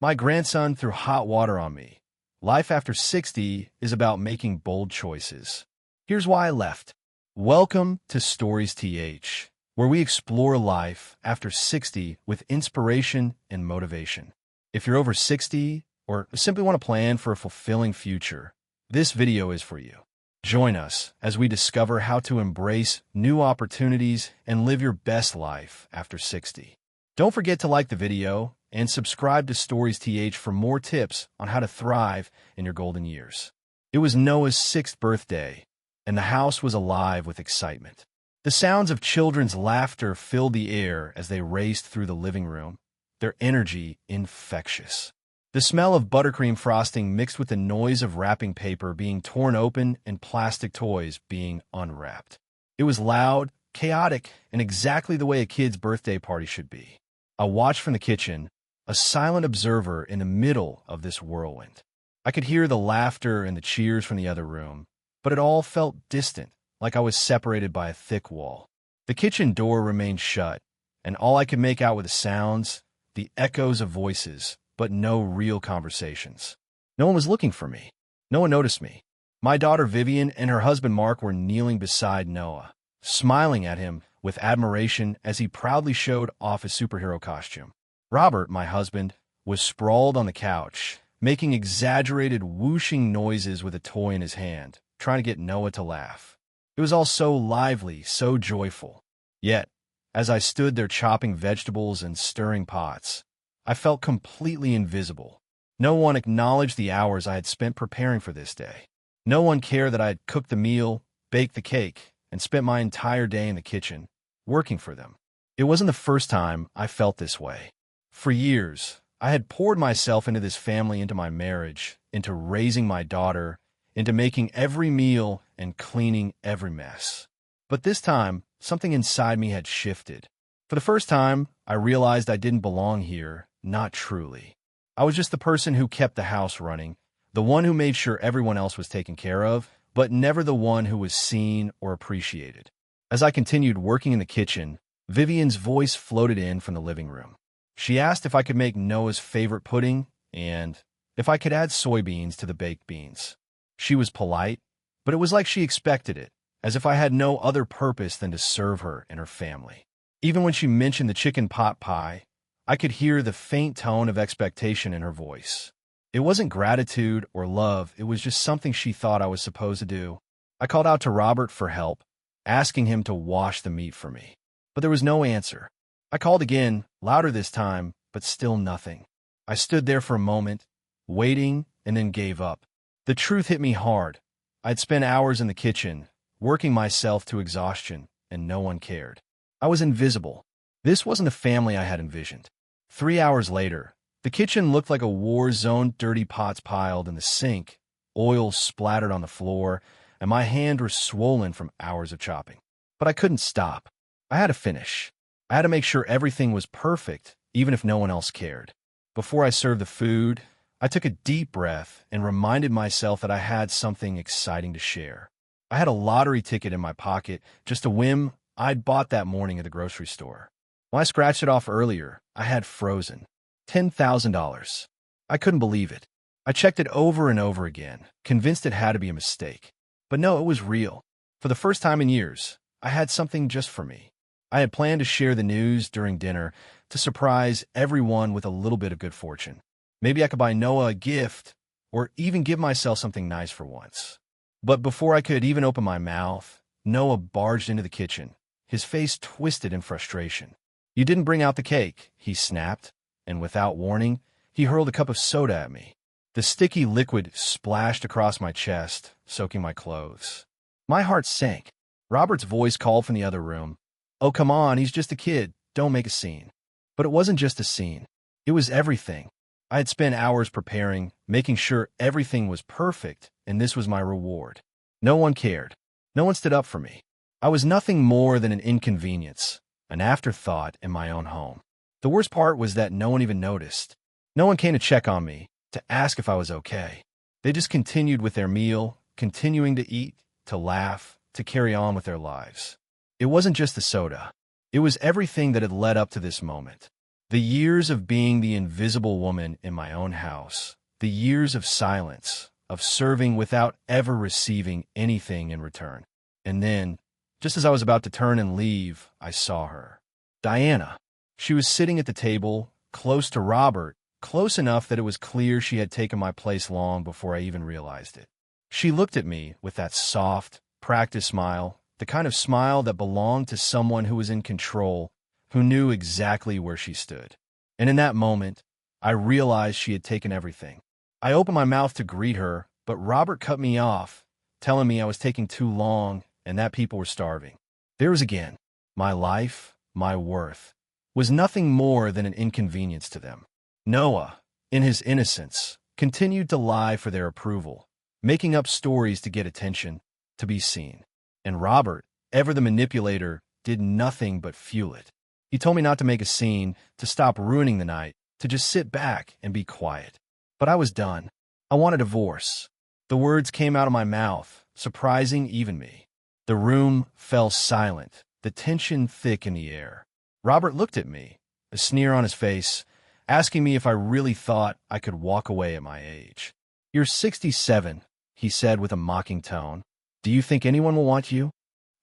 My grandson threw hot water on me. Life after 60 is about making bold choices. Here's why I left. Welcome to Stories TH, where we explore life after 60 with inspiration and motivation. If you're over 60 or simply want to plan for a fulfilling future, this video is for you. Join us as we discover how to embrace new opportunities and live your best life after 60. Don't forget to like the video and subscribe to Stories TH for more tips on how to thrive in your golden years. It was Noah's 6th birthday, and the house was alive with excitement. The sounds of children's laughter filled the air as they raced through the living room, their energy infectious. The smell of buttercream frosting mixed with the noise of wrapping paper being torn open and plastic toys being unwrapped. It was loud, chaotic, and exactly the way a kid's birthday party should be. I watched from the kitchen, a silent observer in the middle of this whirlwind. I could hear the laughter and the cheers from the other room, but it all felt distant, like I was separated by a thick wall. The kitchen door remained shut, and all I could make out were the sounds, the echoes of voices, but no real conversations. No one was looking for me. No one noticed me. My daughter Vivian and her husband Mark were kneeling beside Noah, smiling at him with admiration as he proudly showed off his superhero costume. Robert, my husband, was sprawled on the couch, making exaggerated whooshing noises with a toy in his hand, trying to get Noah to laugh. It was all so lively, so joyful. Yet, as I stood there chopping vegetables and stirring pots, I felt completely invisible. No one acknowledged the hours I had spent preparing for this day. No one cared that I had cooked the meal, baked the cake, and spent my entire day in the kitchen, working for them. It wasn't the first time I felt this way. For years, I had poured myself into this family, into my marriage, into raising my daughter, into making every meal and cleaning every mess. But this time, something inside me had shifted. For the first time, I realized I didn't belong here, not truly. I was just the person who kept the house running, the one who made sure everyone else was taken care of, but never the one who was seen or appreciated. As I continued working in the kitchen, Vivian's voice floated in from the living room. She asked if I could make Noah's favorite pudding and if I could add soybeans to the baked beans. She was polite, but it was like she expected it, as if I had no other purpose than to serve her and her family. Even when she mentioned the chicken pot pie, I could hear the faint tone of expectation in her voice. It wasn't gratitude or love, it was just something she thought I was supposed to do. I called out to Robert for help, asking him to wash the meat for me. But there was no answer. I called again, louder this time, but still nothing. I stood there for a moment, waiting, and then gave up. The truth hit me hard. I'd spent hours in the kitchen, working myself to exhaustion, and no one cared. I was invisible. This wasn't the family I had envisioned. 3 hours later, the kitchen looked like a war zone, dirty pots piled in the sink, oil splattered on the floor, and my hands were swollen from hours of chopping. But I couldn't stop. I had to finish. I had to make sure everything was perfect, even if no one else cared. Before I served the food, I took a deep breath and reminded myself that I had something exciting to share. I had a lottery ticket in my pocket, just a whim I'd bought that morning at the grocery store. When I scratched it off earlier, I had frozen $10,000. I couldn't believe it. I checked it over and over again, convinced it had to be a mistake. But no, it was real. For the first time in years, I had something just for me. I had planned to share the news during dinner to surprise everyone with a little bit of good fortune. Maybe I could buy Noah a gift or even give myself something nice for once. But before I could even open my mouth, Noah barged into the kitchen, his face twisted in frustration. "You didn't bring out the cake," he snapped, and without warning, he hurled a cup of soda at me. The sticky liquid splashed across my chest, soaking my clothes. My heart sank. Robert's voice called from the other room, "Oh, come on, he's just a kid. Don't make a scene." But it wasn't just a scene. It was everything. I had spent hours preparing, making sure everything was perfect, and this was my reward. No one cared. No one stood up for me. I was nothing more than an inconvenience, an afterthought in my own home. The worst part was that no one even noticed. No one came to check on me, to ask if I was okay. They just continued with their meal, continuing to eat, to laugh, to carry on with their lives. It wasn't just the soda. It was everything that had led up to this moment. The years of being the invisible woman in my own house. The years of silence, of serving without ever receiving anything in return. And then, just as I was about to turn and leave, I saw her. Diana. She was sitting at the table, close to Robert, close enough that it was clear she had taken my place long before I even realized it. She looked at me with that soft, practiced smile, the kind of smile that belonged to someone who was in control, who knew exactly where she stood. And in that moment, I realized she had taken everything. I opened my mouth to greet her, but Robert cut me off, telling me I was taking too long and that people were starving. There was again. My life, my worth, was nothing more than an inconvenience to them. Noah, in his innocence, continued to lie for their approval, making up stories to get attention, to be seen. And Robert, ever the manipulator, did nothing but fuel it. He told me not to make a scene, to stop ruining the night, to just sit back and be quiet. But I was done. I want a divorce. The words came out of my mouth, surprising even me. The room fell silent, the tension thick in the air. Robert looked at me, a sneer on his face, asking me if I really thought I could walk away at my age. "You're 67, he said with a mocking tone. "Do you think anyone will want you?"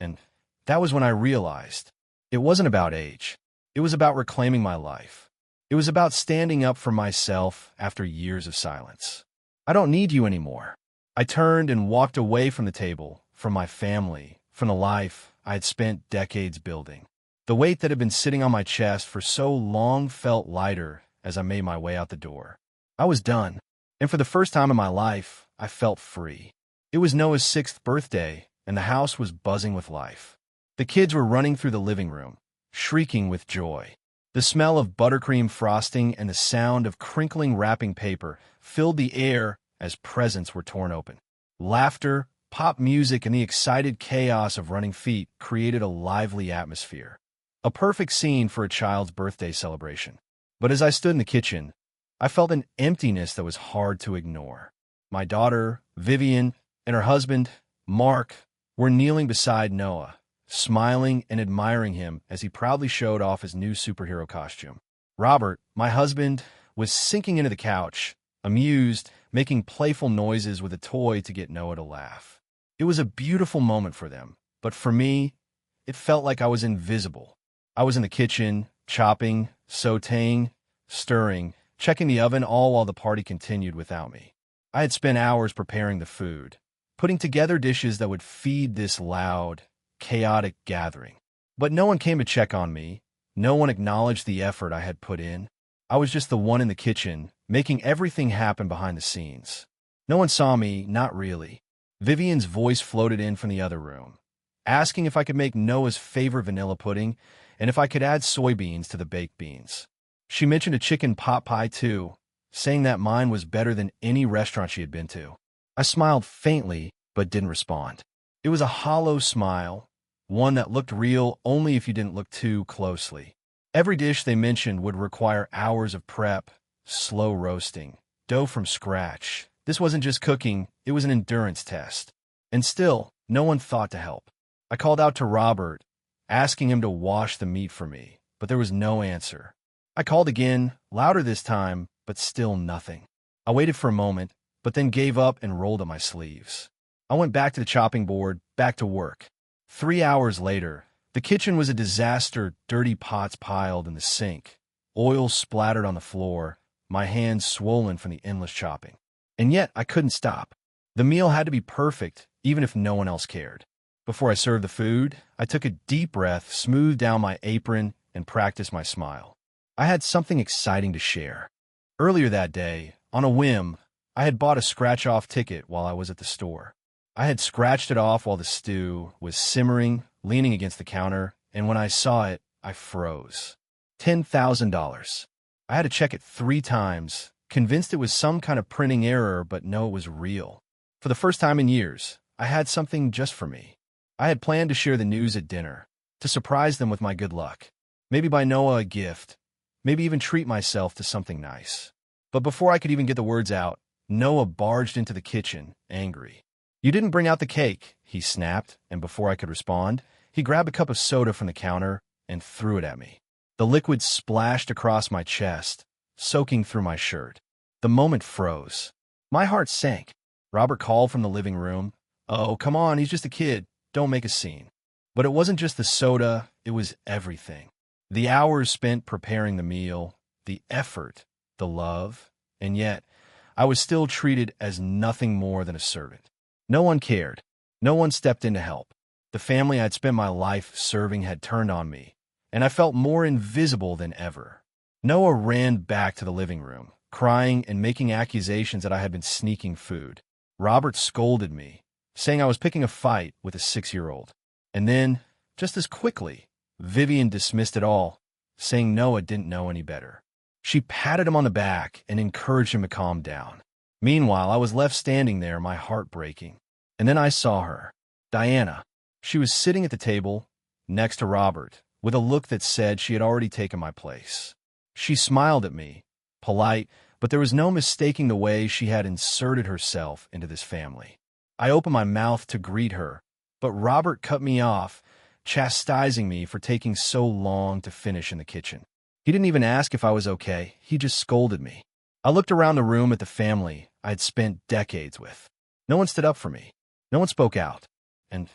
And that was when I realized it wasn't about age. It was about reclaiming my life. It was about standing up for myself after years of silence. "I don't need you anymore." I turned and walked away from the table, from my family, from the life I had spent decades building. The weight that had been sitting on my chest for so long felt lighter as I made my way out the door. I was done, and for the first time in my life, I felt free. It was Noah's 6th birthday, and the house was buzzing with life. The kids were running through the living room, shrieking with joy. The smell of buttercream frosting and the sound of crinkling wrapping paper filled the air as presents were torn open. Laughter, pop music, and the excited chaos of running feet created a lively atmosphere. A perfect scene for a child's birthday celebration. But as I stood in the kitchen, I felt an emptiness that was hard to ignore. My daughter, Vivian, and her husband, Mark, were kneeling beside Noah, smiling and admiring him as he proudly showed off his new superhero costume. Robert, my husband, was sinking into the couch, amused, making playful noises with a toy to get Noah to laugh. It was a beautiful moment for them, but for me, it felt like I was invisible. I was in the kitchen, chopping, sautéing, stirring, checking the oven, all while the party continued without me. I had spent hours preparing the food, putting together dishes that would feed this loud, chaotic gathering. But no one came to check on me. No one acknowledged the effort I had put in. I was just the one in the kitchen, making everything happen behind the scenes. No one saw me, not really. Vivian's voice floated in from the other room, asking if I could make Noah's favorite vanilla pudding and if I could add soybeans to the baked beans. She mentioned a chicken pot pie too, saying that mine was better than any restaurant she had been to. I smiled faintly, but didn't respond. It was a hollow smile, one that looked real only if you didn't look too closely. Every dish they mentioned would require hours of prep, slow roasting, dough from scratch. This wasn't just cooking, it was an endurance test. And still, no one thought to help. I called out to Robert, asking him to wash the meat for me, but there was no answer. I called again, louder this time, but still nothing. I waited for a moment, but then gave up and rolled up my sleeves. I went back to the chopping board, back to work. 3 hours later, the kitchen was a disaster, dirty pots piled in the sink, oil splattered on the floor, my hands swollen from the endless chopping. And yet, I couldn't stop. The meal had to be perfect, even if no one else cared. Before I served the food, I took a deep breath, smoothed down my apron, and practiced my smile. I had something exciting to share. Earlier that day, on a whim, I had bought a scratch-off ticket while I was at the store. I had scratched it off while the stew was simmering, leaning against the counter, and when I saw it, I froze. $10,000. I had to check it 3 times, convinced it was some kind of printing error, but no, it was real. For the first time in years, I had something just for me. I had planned to share the news at dinner, to surprise them with my good luck. Maybe buy Noah a gift, maybe even treat myself to something nice. But before I could even get the words out, Noah barged into the kitchen, angry. "You didn't bring out the cake," he snapped, and before I could respond, he grabbed a cup of soda from the counter and threw it at me. The liquid splashed across my chest, soaking through my shirt. The moment froze. My heart sank. Robert called from the living room. "Oh, come on, he's just a kid. Don't make a scene." But it wasn't just the soda, it was everything. The hours spent preparing the meal, the effort, the love, and yet I was still treated as nothing more than a servant. No one cared. No one stepped in to help. The family I'd spent my life serving had turned on me, and I felt more invisible than ever. Noah ran back to the living room, crying and making accusations that I had been sneaking food. Robert scolded me, saying I was picking a fight with a 6-year-old. And then, just as quickly, Vivian dismissed it all, saying Noah didn't know any better. She patted him on the back and encouraged him to calm down. Meanwhile, I was left standing there, my heart breaking. And then I saw her, Diana. She was sitting at the table, next to Robert, with a look that said she had already taken my place. She smiled at me, polite, but there was no mistaking the way she had inserted herself into this family. I opened my mouth to greet her, but Robert cut me off, chastising me for taking so long to finish in the kitchen. He didn't even ask if I was okay, he just scolded me. I looked around the room at the family I had spent decades with. No one stood up for me. No one spoke out. And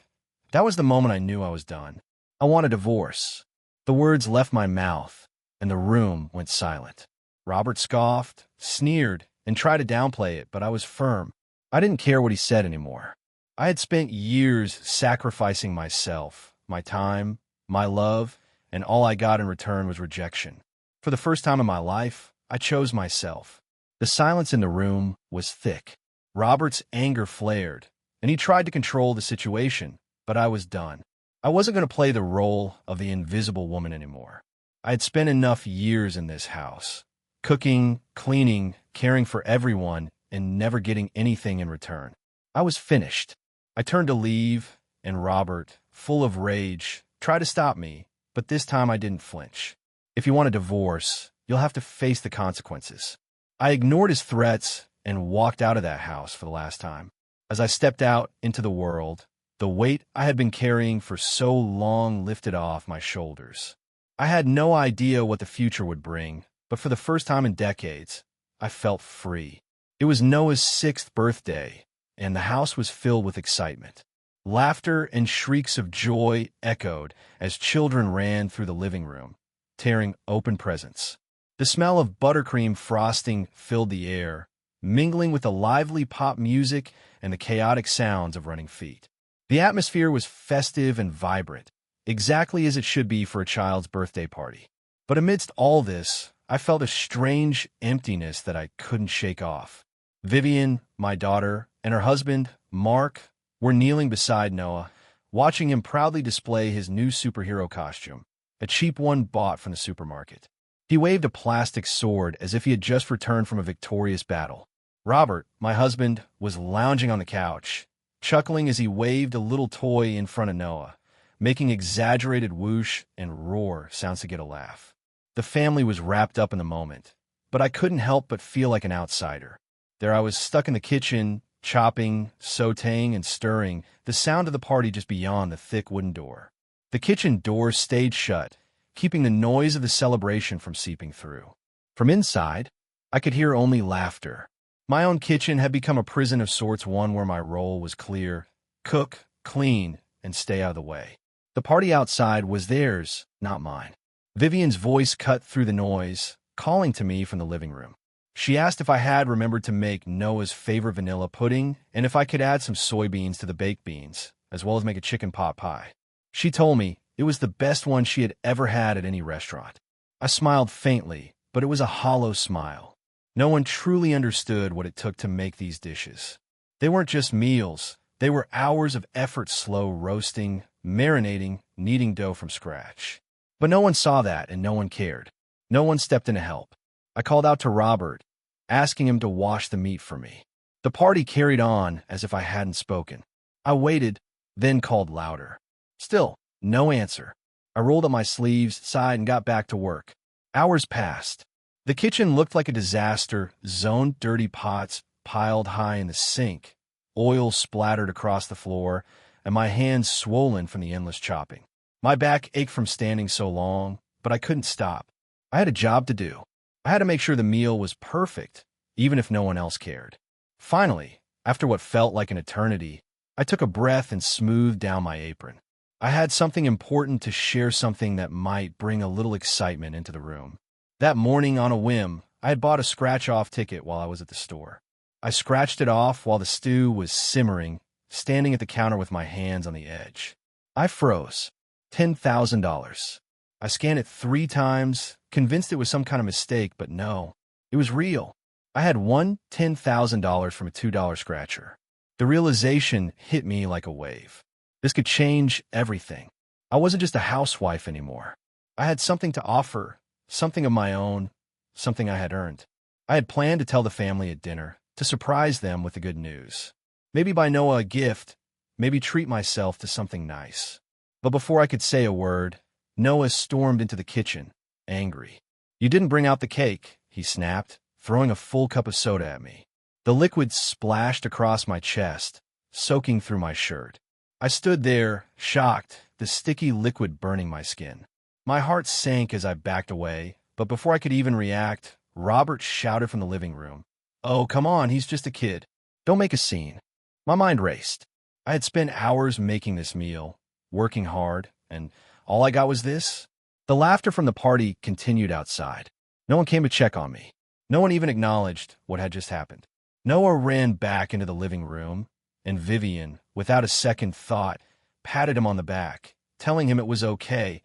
that was the moment I knew I was done. I want a divorce. The words left my mouth, and the room went silent. Robert scoffed, sneered, and tried to downplay it, but I was firm. I didn't care what he said anymore. I had spent years sacrificing myself, my time, my love, and all I got in return was rejection. For the first time in my life, I chose myself. The silence in the room was thick. Robert's anger flared, and he tried to control the situation, but I was done. I wasn't going to play the role of the invisible woman anymore. I had spent enough years in this house, cooking, cleaning, caring for everyone, and never getting anything in return. I was finished. I turned to leave, and Robert, full of rage, tried to stop me, but this time I didn't flinch. "If you want a divorce, you'll have to face the consequences." I ignored his threats and walked out of that house for the last time. As I stepped out into the world, the weight I had been carrying for so long lifted off my shoulders. I had no idea what the future would bring, but for the first time in decades, I felt free. It was Noah's 6th birthday, and the house was filled with excitement. Laughter and shrieks of joy echoed as children ran through the living room, tearing open presents. The smell of buttercream frosting filled the air, mingling with the lively pop music and the chaotic sounds of running feet. The atmosphere was festive and vibrant, exactly as it should be for a child's birthday party. But amidst all this, I felt a strange emptiness that I couldn't shake off. Vivian, my daughter, and her husband, Mark, were kneeling beside Noah, watching him proudly display his new superhero costume, a cheap one bought from the supermarket. He waved a plastic sword as if he had just returned from a victorious battle. Robert, my husband, was lounging on the couch, chuckling as he waved a little toy in front of Noah, making exaggerated whoosh and roar sounds to get a laugh. The family was wrapped up in the moment, but I couldn't help but feel like an outsider. There I was stuck in the kitchen, chopping, sautéing, and stirring, the sound of the party just beyond the thick wooden door. The kitchen door stayed shut, keeping the noise of the celebration from seeping through. From inside, I could hear only laughter. My own kitchen had become a prison of sorts, one where my role was clear: cook, clean, and stay out of the way. The party outside was theirs, not mine. Vivian's voice cut through the noise, calling to me from the living room. She asked if I had remembered to make Noah's favorite vanilla pudding and if I could add some soybeans to the baked beans, as well as make a chicken pot pie. She told me it was the best one she had ever had at any restaurant. I smiled faintly, but it was a hollow smile. No one truly understood what it took to make these dishes. They weren't just meals. They were hours of effort, slow roasting, marinating, kneading dough from scratch. But no one saw that, and no one cared. No one stepped in to help. I called out to Robert, asking him to wash the meat for me. The party carried on as if I hadn't spoken. I waited, then called louder. Still, no answer. I rolled up my sleeves, sighed, and got back to work. Hours passed. The kitchen looked like a disaster zone, dirty pots piled high in the sink, oil splattered across the floor, and my hands swollen from the endless chopping. My back ached from standing so long, but I couldn't stop. I had a job to do. I had to make sure the meal was perfect, even if no one else cared. Finally, after what felt like an eternity, I took a breath and smoothed down my apron. I had something important to share, something that might bring a little excitement into the room. That morning, on a whim, I had bought a scratch-off ticket while I was at the store. I scratched it off while the stew was simmering, standing at the counter with my hands on the edge. I froze. $10,000. I scanned it 3 times, convinced it was some kind of mistake, but no, it was real. I had won $10,000 from a $2 scratcher. The realization hit me like a wave. This could change everything. I wasn't just a housewife anymore. I had something to offer, something of my own, something I had earned. I had planned to tell the family at dinner, to surprise them with the good news. Maybe buy Noah a gift, maybe treat myself to something nice. But before I could say a word, Noah stormed into the kitchen, angry. "You didn't bring out the cake," he snapped, throwing a full cup of soda at me. The liquid splashed across my chest, soaking through my shirt. I stood there, shocked, the sticky liquid burning my skin. My heart sank as I backed away, but before I could even react, Robert shouted from the living room, "Oh, come on, he's just a kid. Don't make a scene." My mind raced. I had spent hours making this meal, working hard, and all I got was this? The laughter from the party continued outside. No one came to check on me. No one even acknowledged what had just happened. Noah ran back into the living room, and Vivian, without a second thought, patted him on the back, telling him it was okay,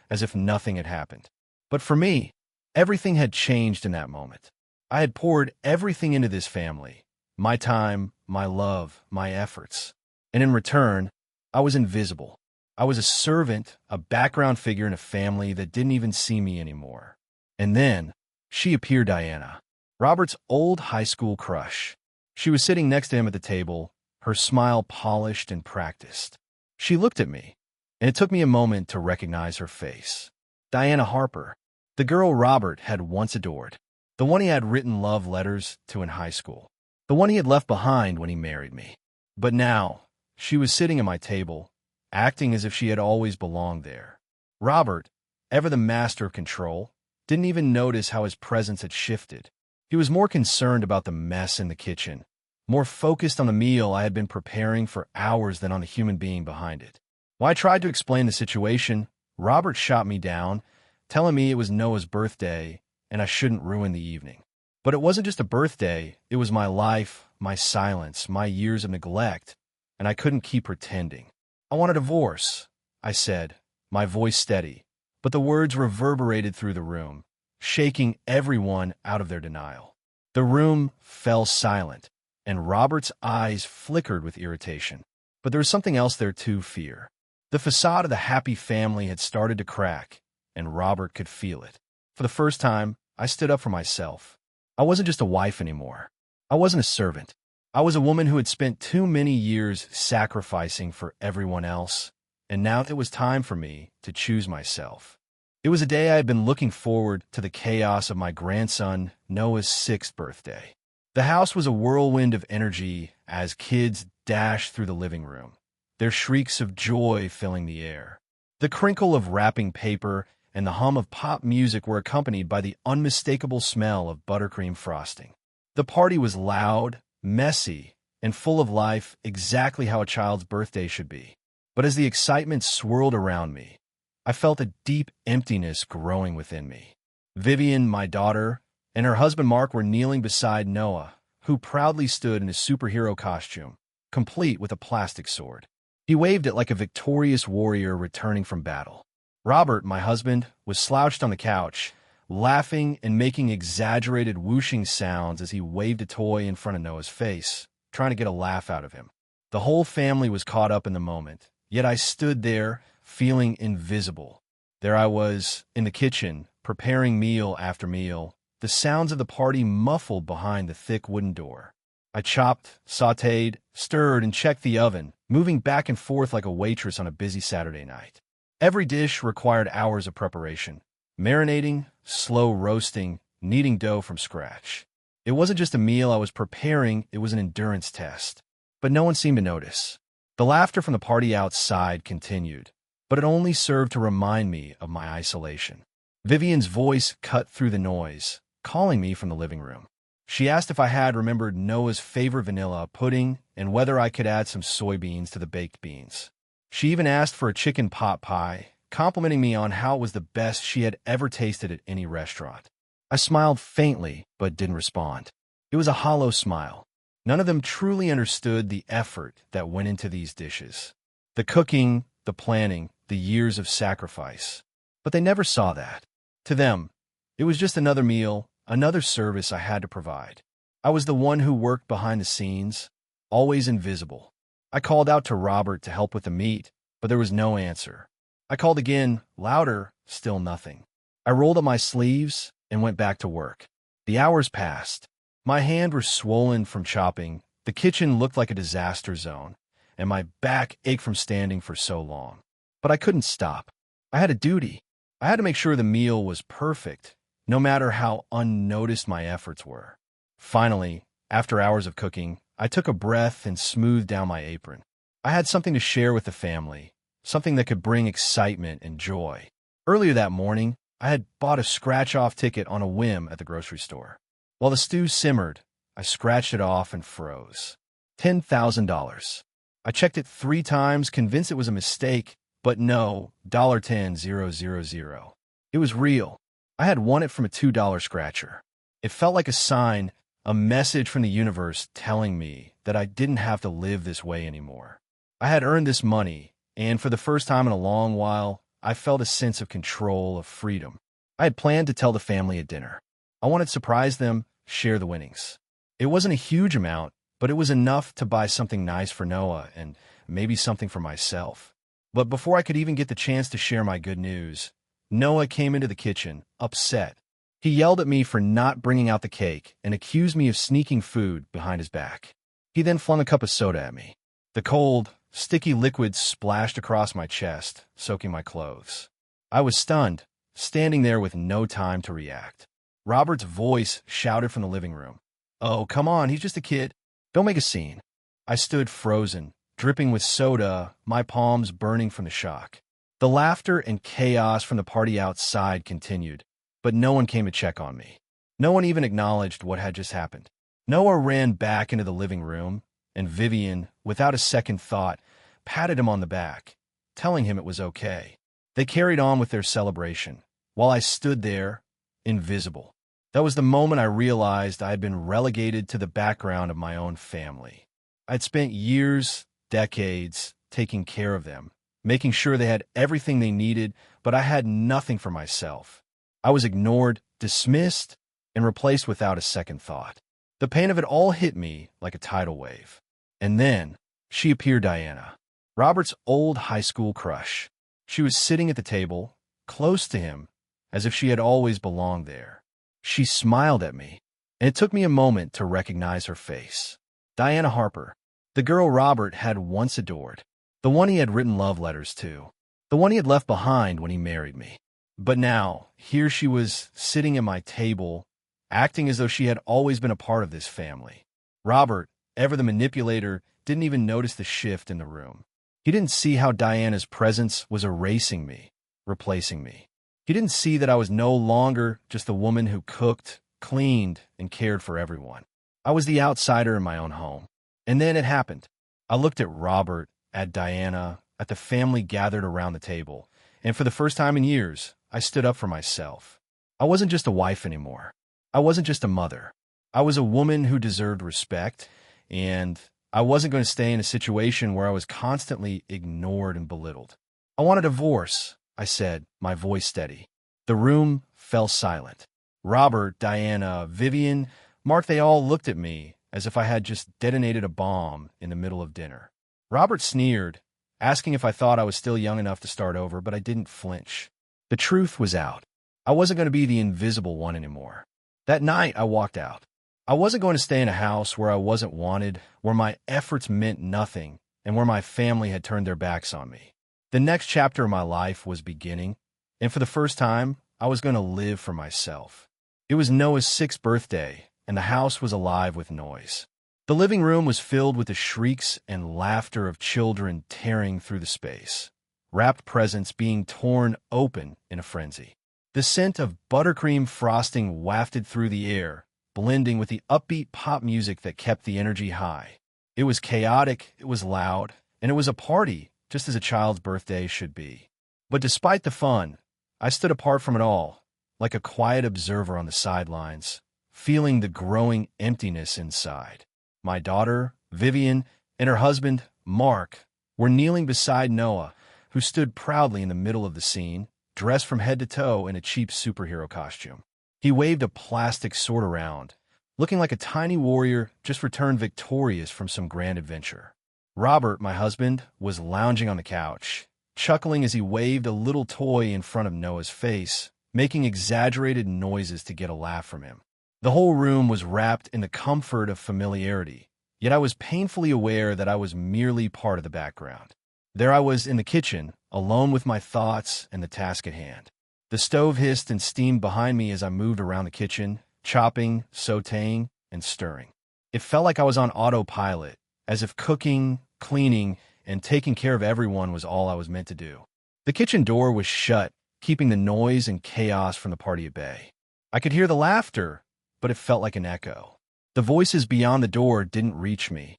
as if nothing had happened. But for me, everything had changed in that moment. I had poured everything into this family, my time, my love, my efforts. And in return, I was invisible. I was a servant, a background figure in a family that didn't even see me anymore. And then, she appeared, Diana, Robert's old high school crush. She was sitting next to him at the table, her smile polished and practiced. She looked at me, and it took me a moment to recognize her face. Diana Harper, the girl Robert had once adored, the one he had written love letters to in high school, the one he had left behind when he married me. But now, she was sitting at my table, acting as if she had always belonged there. Robert, ever the master of control, didn't even notice how his presence had shifted. He was more concerned about the mess in the kitchen, more focused on the meal I had been preparing for hours than on the human being behind it. When I tried to explain the situation, Robert shot me down, telling me it was Noah's birthday and I shouldn't ruin the evening. But it wasn't just a birthday, it was my life, my silence, my years of neglect, and I couldn't keep pretending. "I want a divorce," I said, my voice steady, but the words reverberated through the room, shaking everyone out of their denial. The room fell silent, and Robert's eyes flickered with irritation. But there was something else there too, fear. The facade of the happy family had started to crack, and Robert could feel it. For the first time, I stood up for myself. I wasn't just a wife anymore. I wasn't a servant. I was a woman who had spent too many years sacrificing for everyone else, and now it was time for me to choose myself. It was a day I had been looking forward to, the chaos of my grandson Noah's 6th birthday. The house was a whirlwind of energy as kids dashed through the living room, their shrieks of joy filling the air. The crinkle of wrapping paper and the hum of pop music were accompanied by the unmistakable smell of buttercream frosting. The party was loud, messy, and full of life, exactly how a child's birthday should be. But as the excitement swirled around me, I felt a deep emptiness growing within me. Vivian, my daughter, and her husband Mark were kneeling beside Noah, who proudly stood in his superhero costume, complete with a plastic sword. He waved it like a victorious warrior returning from battle. Robert, my husband, was slouched on the couch, laughing and making exaggerated whooshing sounds as he waved a toy in front of Noah's face, trying to get a laugh out of him. The whole family was caught up in the moment, yet I stood there, feeling invisible. There I was, in the kitchen, preparing meal after meal, the sounds of the party muffled behind the thick wooden door. I chopped, sautéed, stirred, and checked the oven, moving back and forth like a waitress on a busy Saturday night. Every dish required hours of preparation, marinating, slow roasting, kneading dough from scratch. It wasn't just a meal I was preparing, it was an endurance test. But no one seemed to notice. The laughter from the party outside continued, but it only served to remind me of my isolation. Vivian's voice cut through the noise, calling me from the living room. She asked if I had remembered Noah's favorite vanilla pudding and whether I could add some soybeans to the baked beans. She even asked for a chicken pot pie, complimenting me on how it was the best she had ever tasted at any restaurant. I smiled faintly, but didn't respond. It was a hollow smile. None of them truly understood the effort that went into these dishes. The cooking, the planning, the years of sacrifice. But they never saw that. To them, it was just another meal, another service I had to provide. I was the one who worked behind the scenes, always invisible. I called out to Robert to help with the meat, but there was no answer. I called again, louder, still nothing. I rolled up my sleeves and went back to work. The hours passed. My hands were swollen from chopping, the kitchen looked like a disaster zone, and my back ached from standing for so long. But I couldn't stop. I had a duty. I had to make sure the meal was perfect, no matter how unnoticed my efforts were. Finally, after hours of cooking, I took a breath and smoothed down my apron. I had something to share with the family, something that could bring excitement and joy. Earlier that morning, I had bought a scratch-off ticket on a whim at the grocery store. While the stew simmered, I scratched it off and froze. $10,000. I checked it 3 times, convinced it was a mistake, but no, $10,000. It was real. I had won it from a $2 scratcher. It felt like a sign, a message from the universe telling me that I didn't have to live this way anymore. I had earned this money, and for the first time in a long while, I felt a sense of control, of freedom. I had planned to tell the family at dinner. I wanted to surprise them, share the winnings. It wasn't a huge amount, but it was enough to buy something nice for Noah and maybe something for myself. But before I could even get the chance to share my good news, Noah came into the kitchen, upset. He yelled at me for not bringing out the cake and accused me of sneaking food behind his back. He then flung a cup of soda at me. The cold, sticky liquid splashed across my chest, soaking my clothes. I was stunned, standing there with no time to react. Robert's voice shouted from the living room. "Oh, come on, he's just a kid. Don't make a scene." I stood frozen, dripping with soda, my palms burning from the shock. The laughter and chaos from the party outside continued, but no one came to check on me. No one even acknowledged what had just happened. Noah ran back into the living room, and Vivian, without a second thought, patted him on the back, telling him it was okay. They carried on with their celebration, while I stood there, invisible. That was the moment I realized I had been relegated to the background of my own family. I'd spent years, decades, taking care of them, making sure they had everything they needed, but I had nothing for myself. I was ignored, dismissed, and replaced without a second thought. The pain of it all hit me like a tidal wave. And then, she appeared, Diana, Robert's old high school crush. She was sitting at the table, close to him, as if she had always belonged there. She smiled at me, and it took me a moment to recognize her face. Diana Harper, the girl Robert had once adored, the one he had written love letters to, the one he had left behind when he married me. But now, here she was sitting at my table, acting as though she had always been a part of this family. Robert, ever the manipulator, didn't even notice the shift in the room. He didn't see how Diana's presence was erasing me, replacing me. He didn't see that I was no longer just a woman who cooked, cleaned, and cared for everyone. I was the outsider in my own home. And then it happened. I looked at Robert, at Diana, at the family gathered around the table, and for the first time in years, I stood up for myself. I wasn't just a wife anymore. I wasn't just a mother. I was a woman who deserved respect, and I wasn't going to stay in a situation where I was constantly ignored and belittled. I want a divorce, I said, my voice steady. The room fell silent. Robert, Diana, Vivian, Mark, they all looked at me as if I had just detonated a bomb in the middle of dinner. Robert sneered, asking if I thought I was still young enough to start over, but I didn't flinch. The truth was out. I wasn't going to be the invisible one anymore. That night, I walked out. I wasn't going to stay in a house where I wasn't wanted, where my efforts meant nothing, and where my family had turned their backs on me. The next chapter of my life was beginning, and for the first time, I was going to live for myself. It was Noah's 6th birthday, and the house was alive with noise. The living room was filled with the shrieks and laughter of children tearing through the space, wrapped presents being torn open in a frenzy. The scent of buttercream frosting wafted through the air, blending with the upbeat pop music that kept the energy high. It was chaotic, it was loud, and it was a party, just as a child's birthday should be. But despite the fun, I stood apart from it all, like a quiet observer on the sidelines, feeling the growing emptiness inside. My daughter, Vivian, and her husband, Mark, were kneeling beside Noah, who stood proudly in the middle of the scene, dressed from head to toe in a cheap superhero costume. He waved a plastic sword around, looking like a tiny warrior just returned victorious from some grand adventure. Robert, my husband, was lounging on the couch, chuckling as he waved a little toy in front of Noah's face, making exaggerated noises to get a laugh from him. The whole room was wrapped in the comfort of familiarity, yet I was painfully aware that I was merely part of the background. There I was in the kitchen, alone with my thoughts and the task at hand. The stove hissed and steamed behind me as I moved around the kitchen, chopping, sautéing, and stirring. It felt like I was on autopilot, as if cooking, cleaning, and taking care of everyone was all I was meant to do. The kitchen door was shut, keeping the noise and chaos from the party at bay. I could hear the laughter, but it felt like an echo. The voices beyond the door didn't reach me.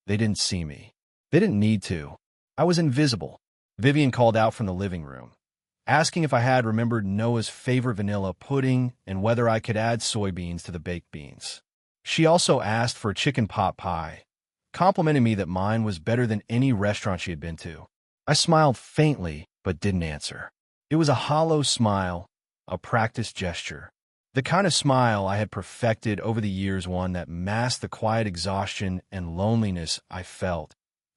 They didn't see me. They didn't need to. I was invisible. Vivian called out from the living room, asking if I had remembered Noah's favorite vanilla pudding and whether I could add soybeans to the baked beans. She also asked for a chicken pot pie, complimenting me that mine was better than any restaurant she had been to. I smiled faintly, but didn't answer. It was a hollow smile, a practiced gesture. The kind of smile I had perfected over the years, one that masked the quiet exhaustion and loneliness I felt.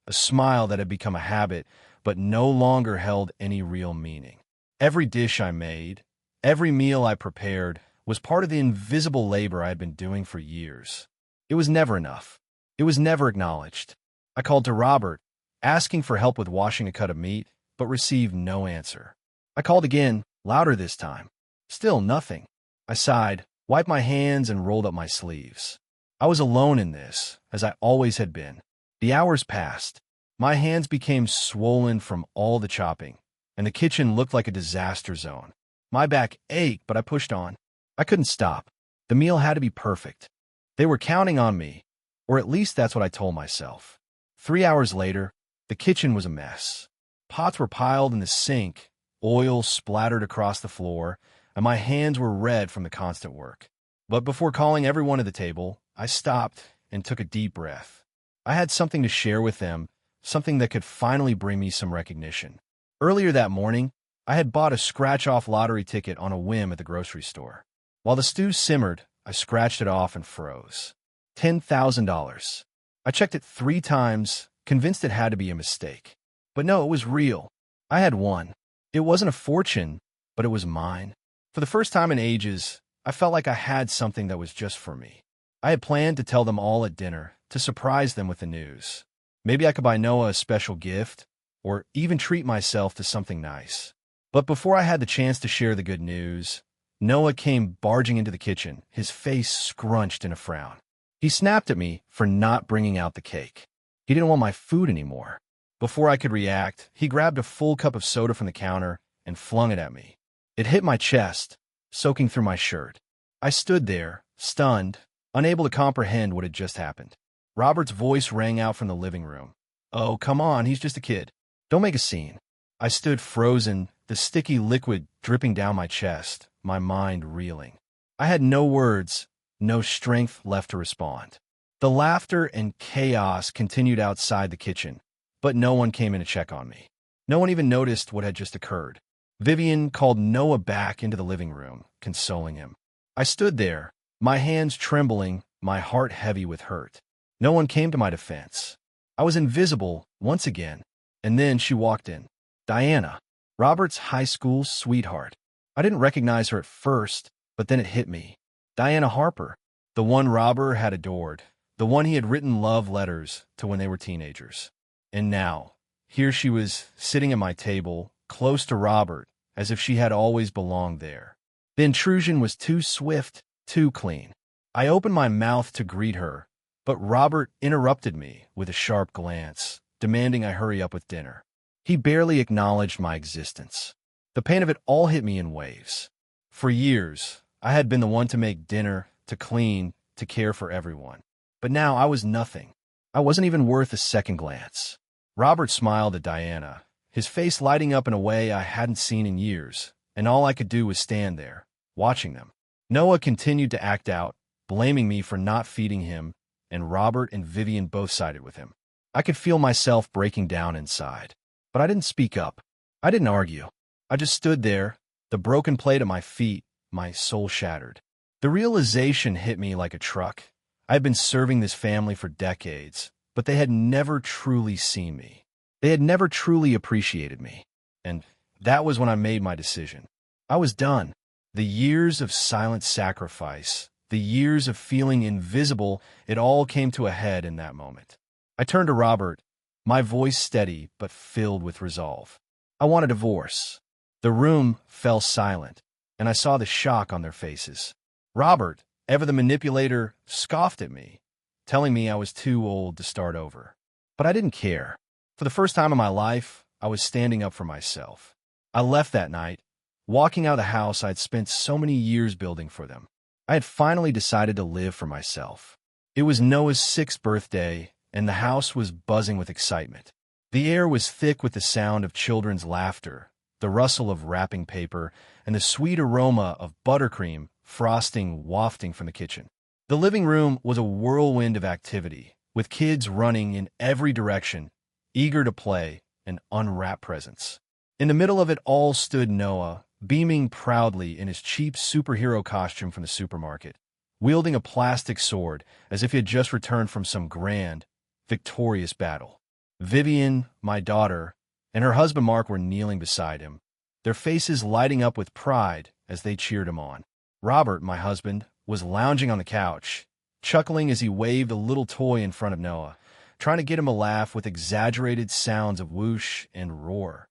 A smile that had become a habit, but no longer held any real meaning. Every dish I made, every meal I prepared, was part of the invisible labor I had been doing for years. It was never enough. It was never acknowledged. I called to Robert, asking for help with washing a cut of meat, but received no answer. I called again, louder this time. Still nothing. I sighed, wiped my hands, and rolled up my sleeves. I was alone in this, as I always had been. The hours passed. My hands became swollen from all the chopping, and the kitchen looked like a disaster zone. My back ached, but I pushed on. I couldn't stop. The meal had to be perfect. They were counting on me, or at least that's what I told myself. 3 hours later, the kitchen was a mess. Pots were piled in the sink, oil splattered across the floor, and my hands were red from the constant work. But before calling everyone at the table, I stopped and took a deep breath. I had something to share with them, something that could finally bring me some recognition. Earlier that morning, I had bought a scratch-off lottery ticket on a whim at the grocery store. While the stew simmered, I scratched it off and froze. $10,000. I checked it 3 times, convinced it had to be a mistake. But no, it was real. I had won. It wasn't a fortune, but it was mine. For the first time in ages, I felt like I had something that was just for me. I had planned to tell them all at dinner, to surprise them with the news. Maybe I could buy Noah a special gift, or even treat myself to something nice. But before I had the chance to share the good news, Noah came barging into the kitchen, his face scrunched in a frown. He snapped at me for not bringing out the cake. He didn't want my food anymore. Before I could react, he grabbed a full cup of soda from the counter and flung it at me. It hit my chest, soaking through my shirt. I stood there, stunned, unable to comprehend what had just happened. Robert's voice rang out from the living room. "Oh, come on, he's just a kid. Don't make a scene." I stood frozen, the sticky liquid dripping down my chest, my mind reeling. I had no words, no strength left to respond. The laughter and chaos continued outside the kitchen, but no one came in to check on me. No one even noticed what had just occurred. Vivian called Noah back into the living room, consoling him. I stood there, my hands trembling, my heart heavy with hurt. No one came to my defense. I was invisible once again, and then she walked in. Diana, Robert's high school sweetheart. I didn't recognize her at first, but then it hit me. Diana Harper, the one Robert had adored, the one he had written love letters to when they were teenagers. And now, here she was, sitting at my table, close to Robert, as if she had always belonged there. The intrusion was too swift, too clean. I opened my mouth to greet her, but Robert interrupted me with a sharp glance, demanding I hurry up with dinner. He barely acknowledged my existence. The pain of it all hit me in waves. For years, I had been the one to make dinner, to clean, to care for everyone. But now I was nothing. I wasn't even worth a second glance. Robert smiled at Diana, his face lighting up in a way I hadn't seen in years, and all I could do was stand there, watching them. Noah continued to act out, blaming me for not feeding him, and Robert and Vivian both sided with him. I could feel myself breaking down inside. But I didn't speak up. I didn't argue. I just stood there, the broken plate at my feet, my soul shattered. The realization hit me like a truck. I had been serving this family for decades, but they had never truly seen me. They had never truly appreciated me. And that was when I made my decision. I was done. The years of silent sacrifice, the years of feeling invisible, it all came to a head in that moment. I turned to Robert, my voice steady but filled with resolve. I want a divorce. The room fell silent, and I saw the shock on their faces. Robert, ever the manipulator, scoffed at me, telling me I was too old to start over. But I didn't care. For the first time in my life, I was standing up for myself. I left that night, walking out of the house I'd spent so many years building for them. I had finally decided to live for myself. It was Noah's 6th birthday, and the house was buzzing with excitement. The air was thick with the sound of children's laughter, the rustle of wrapping paper, and the sweet aroma of buttercream frosting wafting from the kitchen. The living room was a whirlwind of activity, with kids running in every direction, eager to play and unwrap presents. In the middle of it all stood Noah, beaming proudly in his cheap superhero costume from the supermarket, wielding a plastic sword as if he had just returned from some grand, victorious battle. Vivian, my daughter, and her husband Mark were kneeling beside him, their faces lighting up with pride as they cheered him on. Robert, my husband, was lounging on the couch, chuckling as he waved a little toy in front of Noah, trying to get him a laugh with exaggerated sounds of whoosh and roar.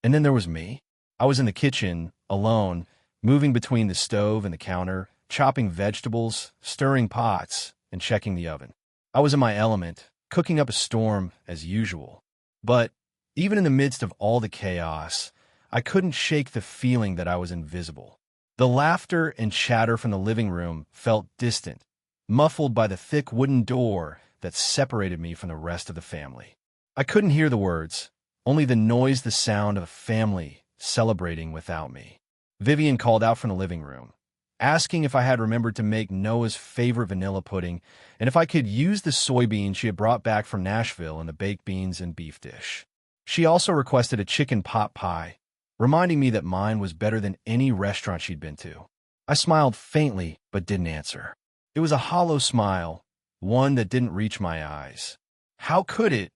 And then there was me. I was in the kitchen, alone, moving between the stove and the counter, chopping vegetables, stirring pots, and checking the oven. I was in my element, cooking up a storm as usual. But even in the midst of all the chaos, I couldn't shake the feeling that I was invisible. The laughter and chatter from the living room felt distant, muffled by the thick wooden door that separated me from the rest of the family. I couldn't hear the words, only the sound of a family celebrating without me. Vivian called out from the living room, asking if I had remembered to make Noah's favorite vanilla pudding and if I could use the soybeans she had brought back from Nashville in the baked beans and beef dish. She also requested a chicken pot pie, reminding me that mine was better than any restaurant she'd been to. I smiled faintly but didn't answer. It was a hollow smile, one that didn't reach my eyes. How could it,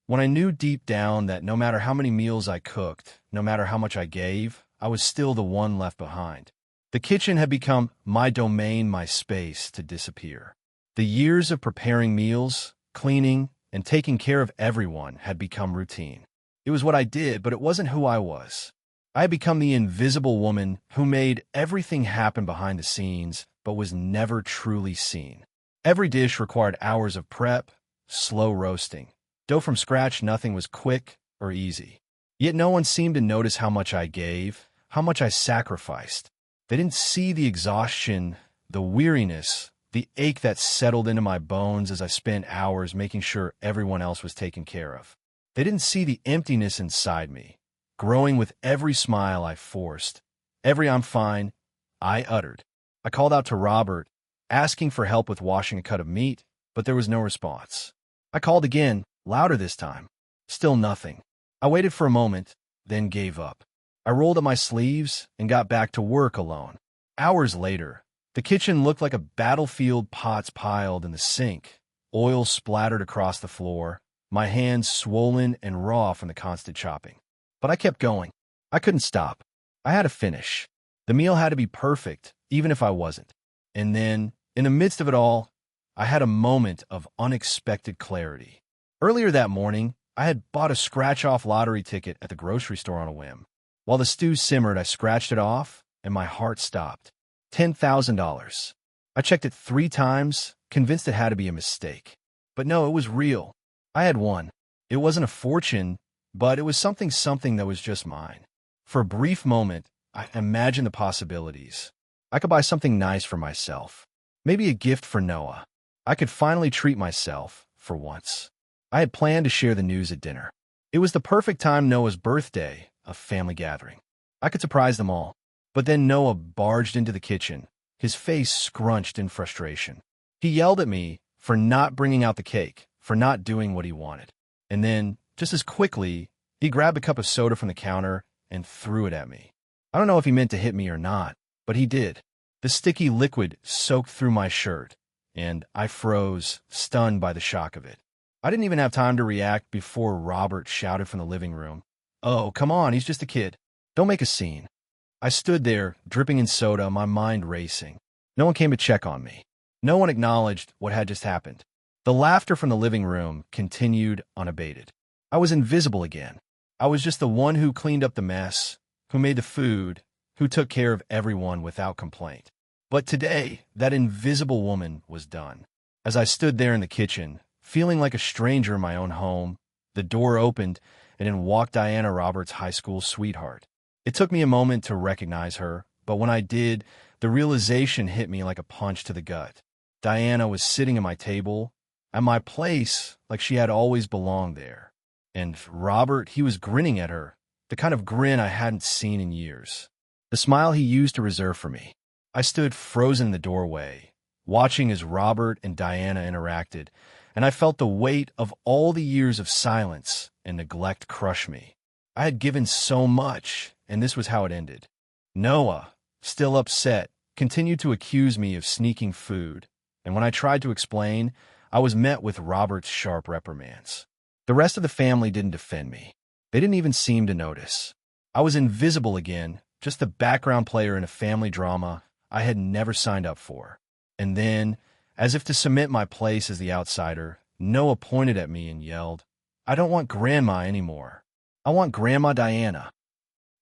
when I knew deep down that no matter how many meals I cooked, no matter how much I gave, I was still the one left behind. The kitchen had become my domain, my space to disappear. The years of preparing meals, cleaning, and taking care of everyone had become routine. It was what I did, but it wasn't who I was. I had become the invisible woman who made everything happen behind the scenes, but was never truly seen. Every dish required hours of prep, slow roasting. Dough from scratch, nothing was quick or easy. Yet no one seemed to notice how much I gave, how much I sacrificed. They didn't see the exhaustion, the weariness, the ache that settled into my bones as I spent hours making sure everyone else was taken care of. They didn't see the emptiness inside me, growing with every smile I forced, every "I'm fine" I uttered. I called out to Robert, asking for help with washing a cut of meat, but there was no response. I called again, louder this time. Still nothing. I waited for a moment, then gave up. I rolled up my sleeves and got back to work alone. Hours later, the kitchen looked like a battlefield, pots piled in the sink, oil splattered across the floor, my hands swollen and raw from the constant chopping. But I kept going. I couldn't stop. I had to finish. The meal had to be perfect, even if I wasn't. And then, in the midst of it all, I had a moment of unexpected clarity. Earlier that morning, I had bought a scratch-off lottery ticket at the grocery store on a whim. While the stew simmered, I scratched it off, and my heart stopped. $10,000. I checked it 3 times, convinced it had to be a mistake. But no, it was real. I had won. It wasn't a fortune, but it was something that was just mine. For a brief moment, I imagined the possibilities. I could buy something nice for myself. Maybe a gift for Noah. I could finally treat myself, for once. I had planned to share the news at dinner. It was the perfect time, Noah's birthday, a family gathering. I could surprise them all. But then Noah barged into the kitchen, his face scrunched in frustration. He yelled at me for not bringing out the cake, for not doing what he wanted. And then, just as quickly, he grabbed a cup of soda from the counter and threw it at me. I don't know if he meant to hit me or not, but he did. The sticky liquid soaked through my shirt, and I froze, stunned by the shock of it. I didn't even have time to react before Robert shouted from the living room, "Oh, come on, he's just a kid. Don't make a scene." I stood there, dripping in soda, my mind racing. No one came to check on me. No one acknowledged what had just happened. The laughter from the living room continued unabated. I was invisible again. I was just the one who cleaned up the mess, who made the food, who took care of everyone without complaint. But today, that invisible woman was done. As I stood there in the kitchen, feeling like a stranger in my own home, the door opened, and in walked Diana, Robert's high school sweetheart. It took me a moment to recognize her, but when I did, the realization hit me like a punch to the gut. Diana was sitting at my table, at my place, like she had always belonged there. And Robert, he was grinning at her, the kind of grin I hadn't seen in years. The smile he used to reserve for me. I stood frozen in the doorway, watching as Robert and Diana interacted, and I felt the weight of all the years of silence and neglect crush me. I had given so much, and this was how it ended. Noah, still upset, continued to accuse me of sneaking food, and when I tried to explain, I was met with Robert's sharp reprimands. The rest of the family didn't defend me. They didn't even seem to notice. I was invisible again, just the background player in a family drama I had never signed up for. And then, as if to cement my place as the outsider, Noah pointed at me and yelled, "I don't want Grandma anymore. I want Grandma Diana."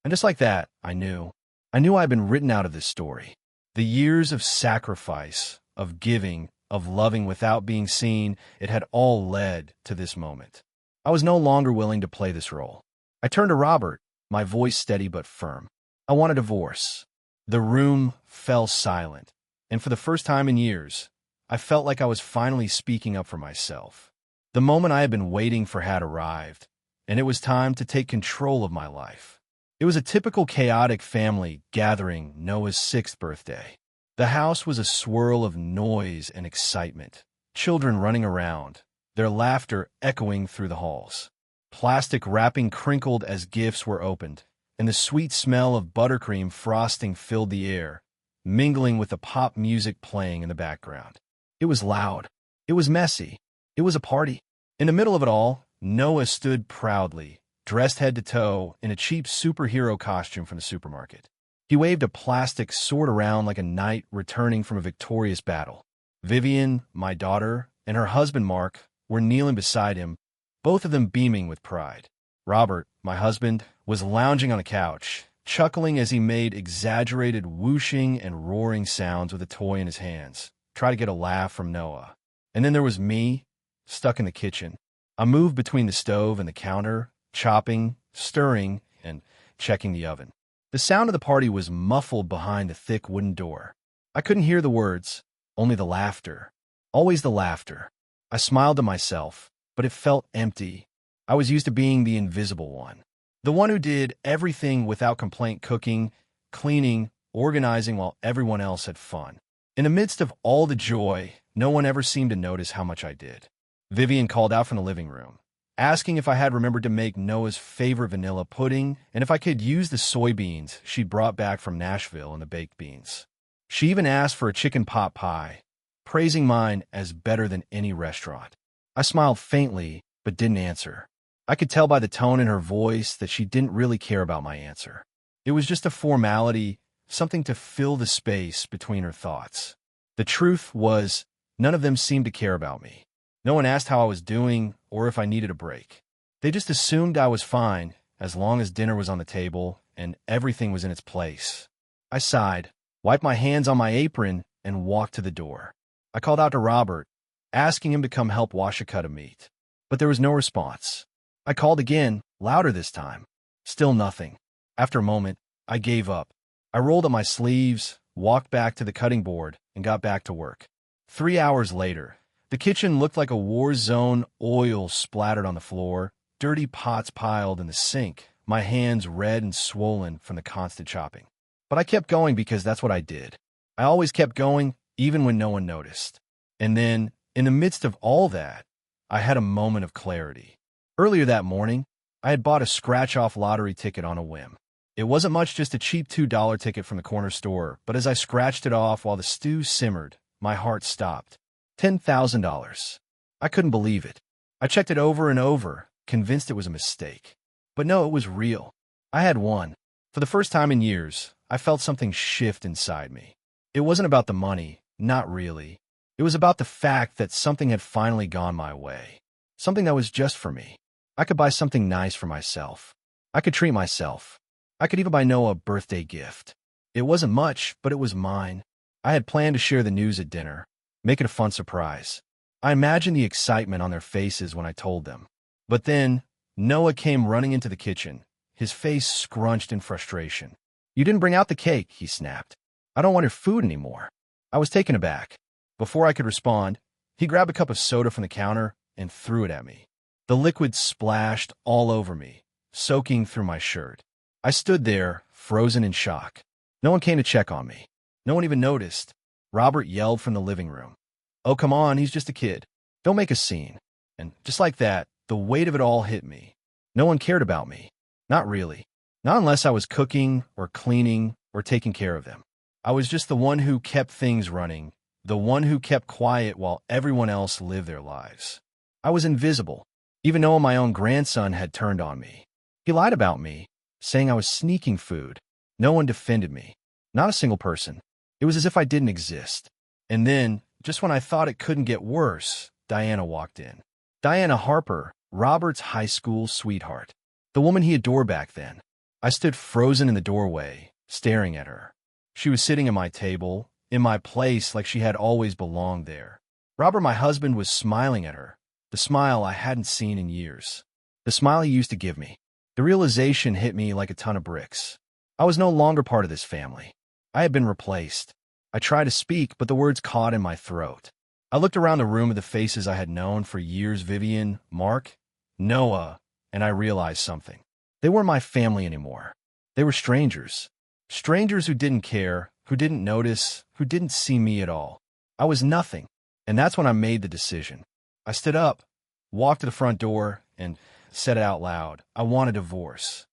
And just like that, I knew I had been written out of this story. The years of sacrifice, of giving, of loving without being seen, it had all led to this moment. I was no longer willing to play this role. I turned to Robert, my voice steady but firm. I want a divorce. The room fell silent, and for the first time in years, I felt like I was finally speaking up for myself. The moment I had been waiting for had arrived, and it was time to take control of my life. It was a typical chaotic family gathering Noah's 6th birthday. The house was a swirl of noise and excitement, children running around, their laughter echoing through the halls. Plastic wrapping crinkled as gifts were opened, and the sweet smell of buttercream frosting filled the air, mingling with the pop music playing in the background. It was loud. It was messy. It was a party. In the middle of it all, Noah stood proudly, dressed head to toe in a cheap superhero costume from the supermarket. He waved a plastic sword around like a knight returning from a victorious battle. Vivian, my daughter, and her husband Mark were kneeling beside him, both of them beaming with pride. Robert, my husband, was lounging on a couch, chuckling as he made exaggerated whooshing and roaring sounds with a toy in his hands, try to get a laugh from Noah. And then there was me, stuck in the kitchen. I moved between the stove and the counter, chopping, stirring, and checking the oven. The sound of the party was muffled behind the thick wooden door. I couldn't hear the words, only the laughter. Always the laughter. I smiled to myself, but it felt empty. I was used to being the invisible one. The one who did everything without complaint, cooking, cleaning, organizing while everyone else had fun. In the midst of all the joy, no one ever seemed to notice how much I did. Vivian called out from the living room, asking if I had remembered to make Noah's favorite vanilla pudding and if I could use the soybeans she'd brought back from Nashville and the baked beans. She even asked for a chicken pot pie, praising mine as better than any restaurant. I smiled faintly, but didn't answer. I could tell by the tone in her voice that she didn't really care about my answer. It was just a formality, something to fill the space between her thoughts. The truth was, none of them seemed to care about me. No one asked how I was doing or if I needed a break. They just assumed I was fine as long as dinner was on the table and everything was in its place. I sighed, wiped my hands on my apron, and walked to the door. I called out to Robert, asking him to come help wash a cut of meat. But there was no response. I called again, louder this time. Still nothing. After a moment, I gave up, I rolled up my sleeves, walked back to the cutting board, and got back to work. 3 hours later, the kitchen looked like a war zone, oil splattered on the floor, dirty pots piled in the sink, my hands red and swollen from the constant chopping. But I kept going because that's what I did. I always kept going, even when no one noticed. And then, in the midst of all that, I had a moment of clarity. Earlier that morning, I had bought a scratch-off lottery ticket on a whim. It wasn't much, just a cheap $2 ticket from the corner store, but as I scratched it off while the stew simmered, my heart stopped. $10,000. I couldn't believe it. I checked it over and over, convinced it was a mistake. But no, it was real. I had won. For the first time in years, I felt something shift inside me. It wasn't about the money, not really. It was about the fact that something had finally gone my way. Something that was just for me. I could buy something nice for myself. I could treat myself. I could even buy Noah a birthday gift. It wasn't much, but it was mine. I had planned to share the news at dinner, make it a fun surprise. I imagined the excitement on their faces when I told them. But then, Noah came running into the kitchen, his face scrunched in frustration. "You didn't bring out the cake," he snapped. "I don't want your food anymore." I was taken aback. Before I could respond, he grabbed a cup of soda from the counter and threw it at me. The liquid splashed all over me, soaking through my shirt. I stood there, frozen in shock. No one came to check on me. No one even noticed. Robert yelled from the living room. "Oh, come on, he's just a kid. Don't make a scene." And just like that, the weight of it all hit me. No one cared about me. Not really. Not unless I was cooking or cleaning or taking care of them. I was just the one who kept things running, the one who kept quiet while everyone else lived their lives. I was invisible. Even Noah, my own grandson, had turned on me. He lied about me, saying I was sneaking food. No one defended me. Not a single person. It was as if I didn't exist. And then, just when I thought it couldn't get worse, Diana walked in. Diana Harper, Robert's high school sweetheart. The woman he adored back then. I stood frozen in the doorway, staring at her. She was sitting at my table, in my place like she had always belonged there. Robert, my husband, was smiling at her, the smile I hadn't seen in years. The smile he used to give me. The realization hit me like a ton of bricks. I was no longer part of this family. I had been replaced. I tried to speak, but the words caught in my throat. I looked around the room at the faces I had known for years, Vivian, Mark, Noah, and I realized something. They weren't my family anymore. They were strangers. Strangers who didn't care, who didn't notice, who didn't see me at all. I was nothing, and that's when I made the decision. I stood up, walked to the front door, and said it out loud. I want a divorce.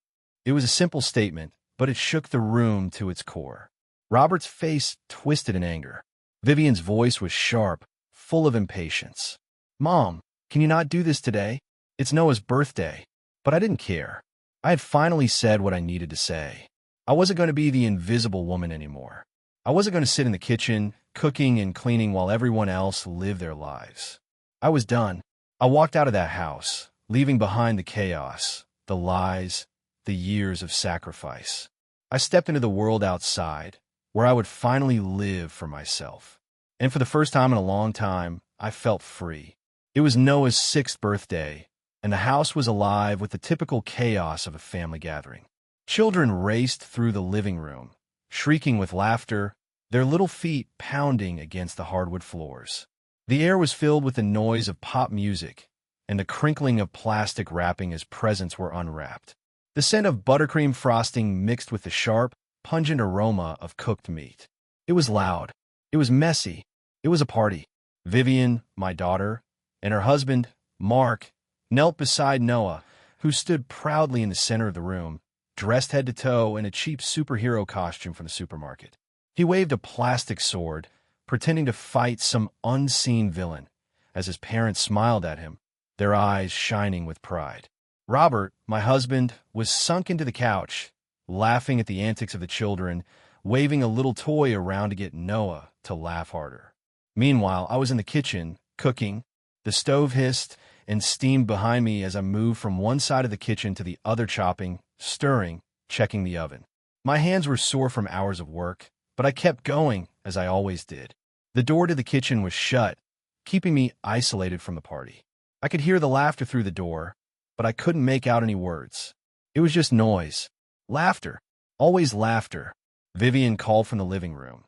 It was a simple statement, but it shook the room to its core. Robert's face twisted in anger. Vivian's voice was sharp, full of impatience. "Mom, can you not do this today? It's Noah's birthday." But I didn't care. I had finally said what I needed to say. I wasn't going to be the invisible woman anymore. I wasn't going to sit in the kitchen, cooking and cleaning while everyone else lived their lives. I was done. I walked out of that house, leaving behind the chaos, the lies, the years of sacrifice. I stepped into the world outside, where I would finally live for myself. And for the first time in a long time, I felt free. It was Noah's 6th birthday, and the house was alive with the typical chaos of a family gathering. Children raced through the living room, shrieking with laughter, their little feet pounding against the hardwood floors. The air was filled with the noise of pop music and the crinkling of plastic wrapping as presents were unwrapped. The scent of buttercream frosting mixed with the sharp, pungent aroma of cooked meat. It was loud. It was messy. It was a party. Vivian, my daughter, and her husband, Mark, knelt beside Noah, who stood proudly in the center of the room, dressed head to toe in a cheap superhero costume from the supermarket. He waved a plastic sword, pretending to fight some unseen villain, as his parents smiled at him, their eyes shining with pride. Robert, my husband, was sunk into the couch, laughing at the antics of the children, waving a little toy around to get Noah to laugh harder. Meanwhile, I was in the kitchen, cooking. The stove hissed and steamed behind me as I moved from one side of the kitchen to the other, chopping, stirring, checking the oven. My hands were sore from hours of work, but I kept going, as I always did. The door to the kitchen was shut, keeping me isolated from the party. I could hear the laughter through the door, but I couldn't make out any words. It was just noise. Laughter. Always laughter. Vivian called from the living room,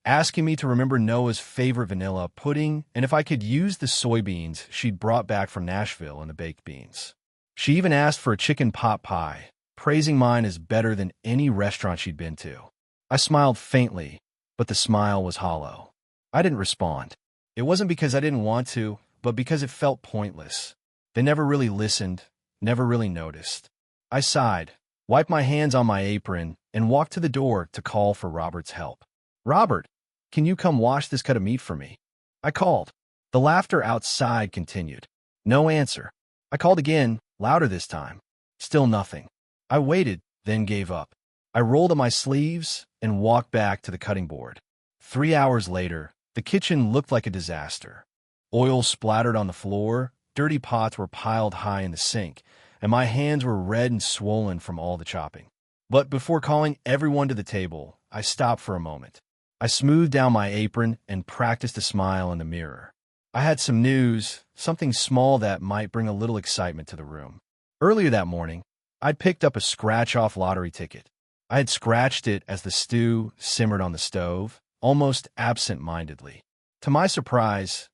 asking me to remember Noah's favorite vanilla pudding and if I could use the soybeans she'd brought back from Nashville in the baked beans. She even asked for a chicken pot pie, praising mine as better than any restaurant she'd been to. I smiled faintly, but the smile was hollow. I didn't respond. It wasn't because I didn't want to, but because it felt pointless. They never really listened, never really noticed. I sighed, wiped my hands on my apron, and walked to the door to call for Robert's help. "Robert, can you come wash this cut of meat for me?" I called. The laughter outside continued. No answer. I called again, louder this time. Still nothing. I waited, then gave up. I rolled up my sleeves and walked back to the cutting board. 3 hours later, the kitchen looked like a disaster. Oil splattered on the floor, dirty pots were piled high in the sink, and my hands were red and swollen from all the chopping. But before calling everyone to the table, I stopped for a moment. I smoothed down my apron and practiced a smile in the mirror. I had some news, something small that might bring a little excitement to the room. Earlier that morning, I'd picked up a scratch-off lottery ticket. I had scratched it as the stew simmered on the stove, almost absent-mindedly. To my surprise,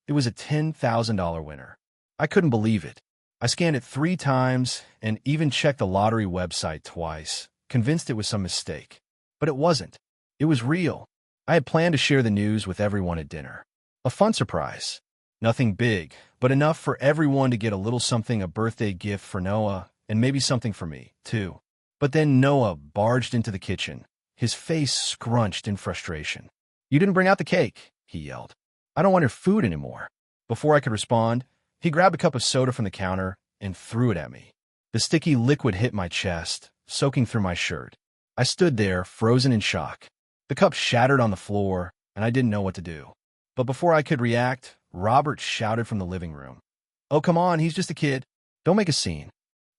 it was a $10,000 winner. I couldn't believe it. I scanned it 3 times and even checked the lottery website twice, convinced it was some mistake. But it wasn't. It was real. I had planned to share the news with everyone at dinner. A fun surprise. Nothing big, but enough for everyone to get a little something, a birthday gift for Noah, and maybe something for me, too. But then Noah barged into the kitchen, his face scrunched in frustration. "You didn't bring out the cake," he yelled. "I don't want your food anymore." Before I could respond, he grabbed a cup of soda from the counter and threw it at me. The sticky liquid hit my chest, soaking through my shirt. I stood there, frozen in shock. The cup shattered on the floor, and I didn't know what to do. But before I could react, Robert shouted from the living room, "Oh, come on, he's just a kid. Don't make a scene."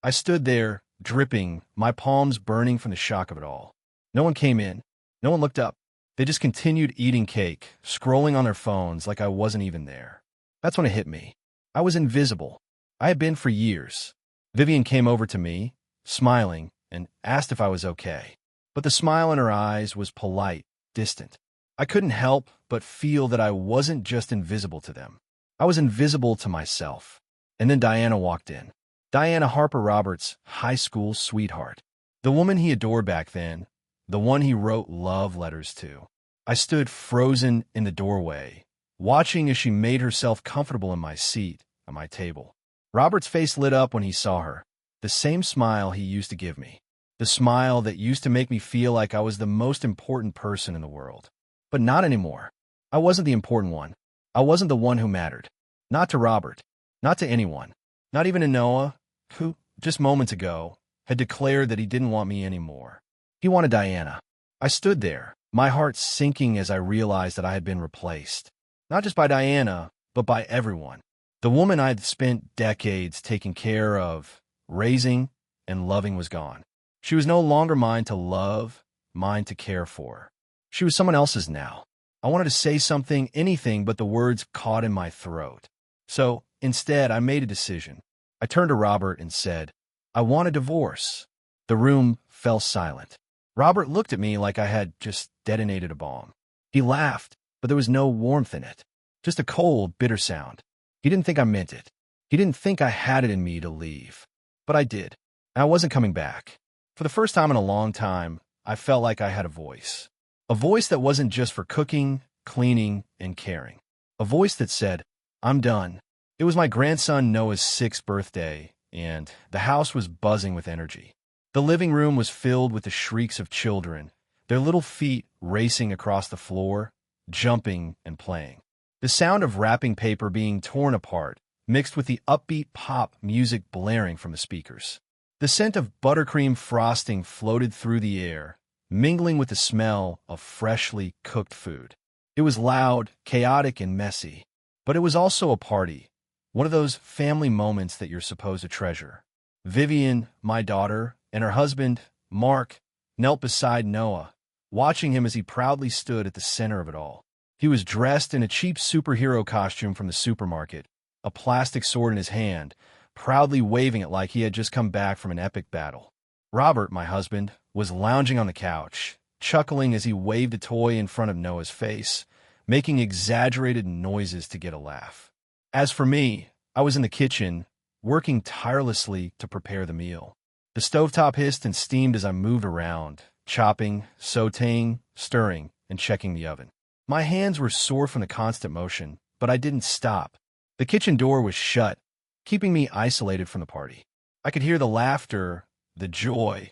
I stood there, dripping, my palms burning from the shock of it all. No one came in. No one looked up. They just continued eating cake, scrolling on their phones like I wasn't even there. That's when it hit me. I was invisible. I had been for years. Vivian came over to me, smiling, and asked if I was okay. But the smile in her eyes was polite, distant. I couldn't help but feel that I wasn't just invisible to them. I was invisible to myself. And then Diana walked in. Diana Harper Roberts' high school sweetheart. The woman he adored back then, the one he wrote love letters to. I stood frozen in the doorway, watching as she made herself comfortable in my seat at my table. Robert's face lit up when he saw her, the same smile he used to give me, the smile that used to make me feel like I was the most important person in the world. But not anymore. I wasn't the important one. I wasn't the one who mattered. Not to Robert. Not to anyone. Not even to Noah, who, just moments ago, had declared that he didn't want me anymore. He wanted Diana. I stood there, my heart sinking as I realized that I had been replaced. Not just by Diana, but by everyone. The woman I had spent decades taking care of, raising, and loving was gone. She was no longer mine to love, mine to care for. She was someone else's now. I wanted to say something, anything, but the words caught in my throat. So, instead, I made a decision. I turned to Robert and said, "I want a divorce." The room fell silent. Robert looked at me like I had just detonated a bomb. He laughed, but there was no warmth in it. Just a cold, bitter sound. He didn't think I meant it. He didn't think I had it in me to leave. But I did. And I wasn't coming back. For the first time in a long time, I felt like I had a voice. A voice that wasn't just for cooking, cleaning, and caring. A voice that said, "I'm done." It was my grandson Noah's 6th birthday, and the house was buzzing with energy. The living room was filled with the shrieks of children, their little feet racing across the floor, jumping and playing. The sound of wrapping paper being torn apart, mixed with the upbeat pop music blaring from the speakers. The scent of buttercream frosting floated through the air, mingling with the smell of freshly cooked food. It was loud, chaotic, and messy, but it was also a party, one of those family moments that you're supposed to treasure. Vivian, my daughter, and her husband, Mark, knelt beside Noah, watching him as he proudly stood at the center of it all. He was dressed in a cheap superhero costume from the supermarket, a plastic sword in his hand, proudly waving it like he had just come back from an epic battle. Robert, my husband, was lounging on the couch, chuckling as he waved a toy in front of Noah's face, making exaggerated noises to get a laugh. As for me, I was in the kitchen, working tirelessly to prepare the meal. The stovetop hissed and steamed as I moved around, chopping, sautéing, stirring, and checking the oven. My hands were sore from the constant motion, but I didn't stop. The kitchen door was shut, keeping me isolated from the party. I could hear the laughter, the joy,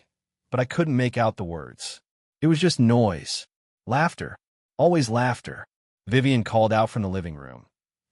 but I couldn't make out the words. It was just noise. Laughter. Always laughter. Vivian called out from the living room,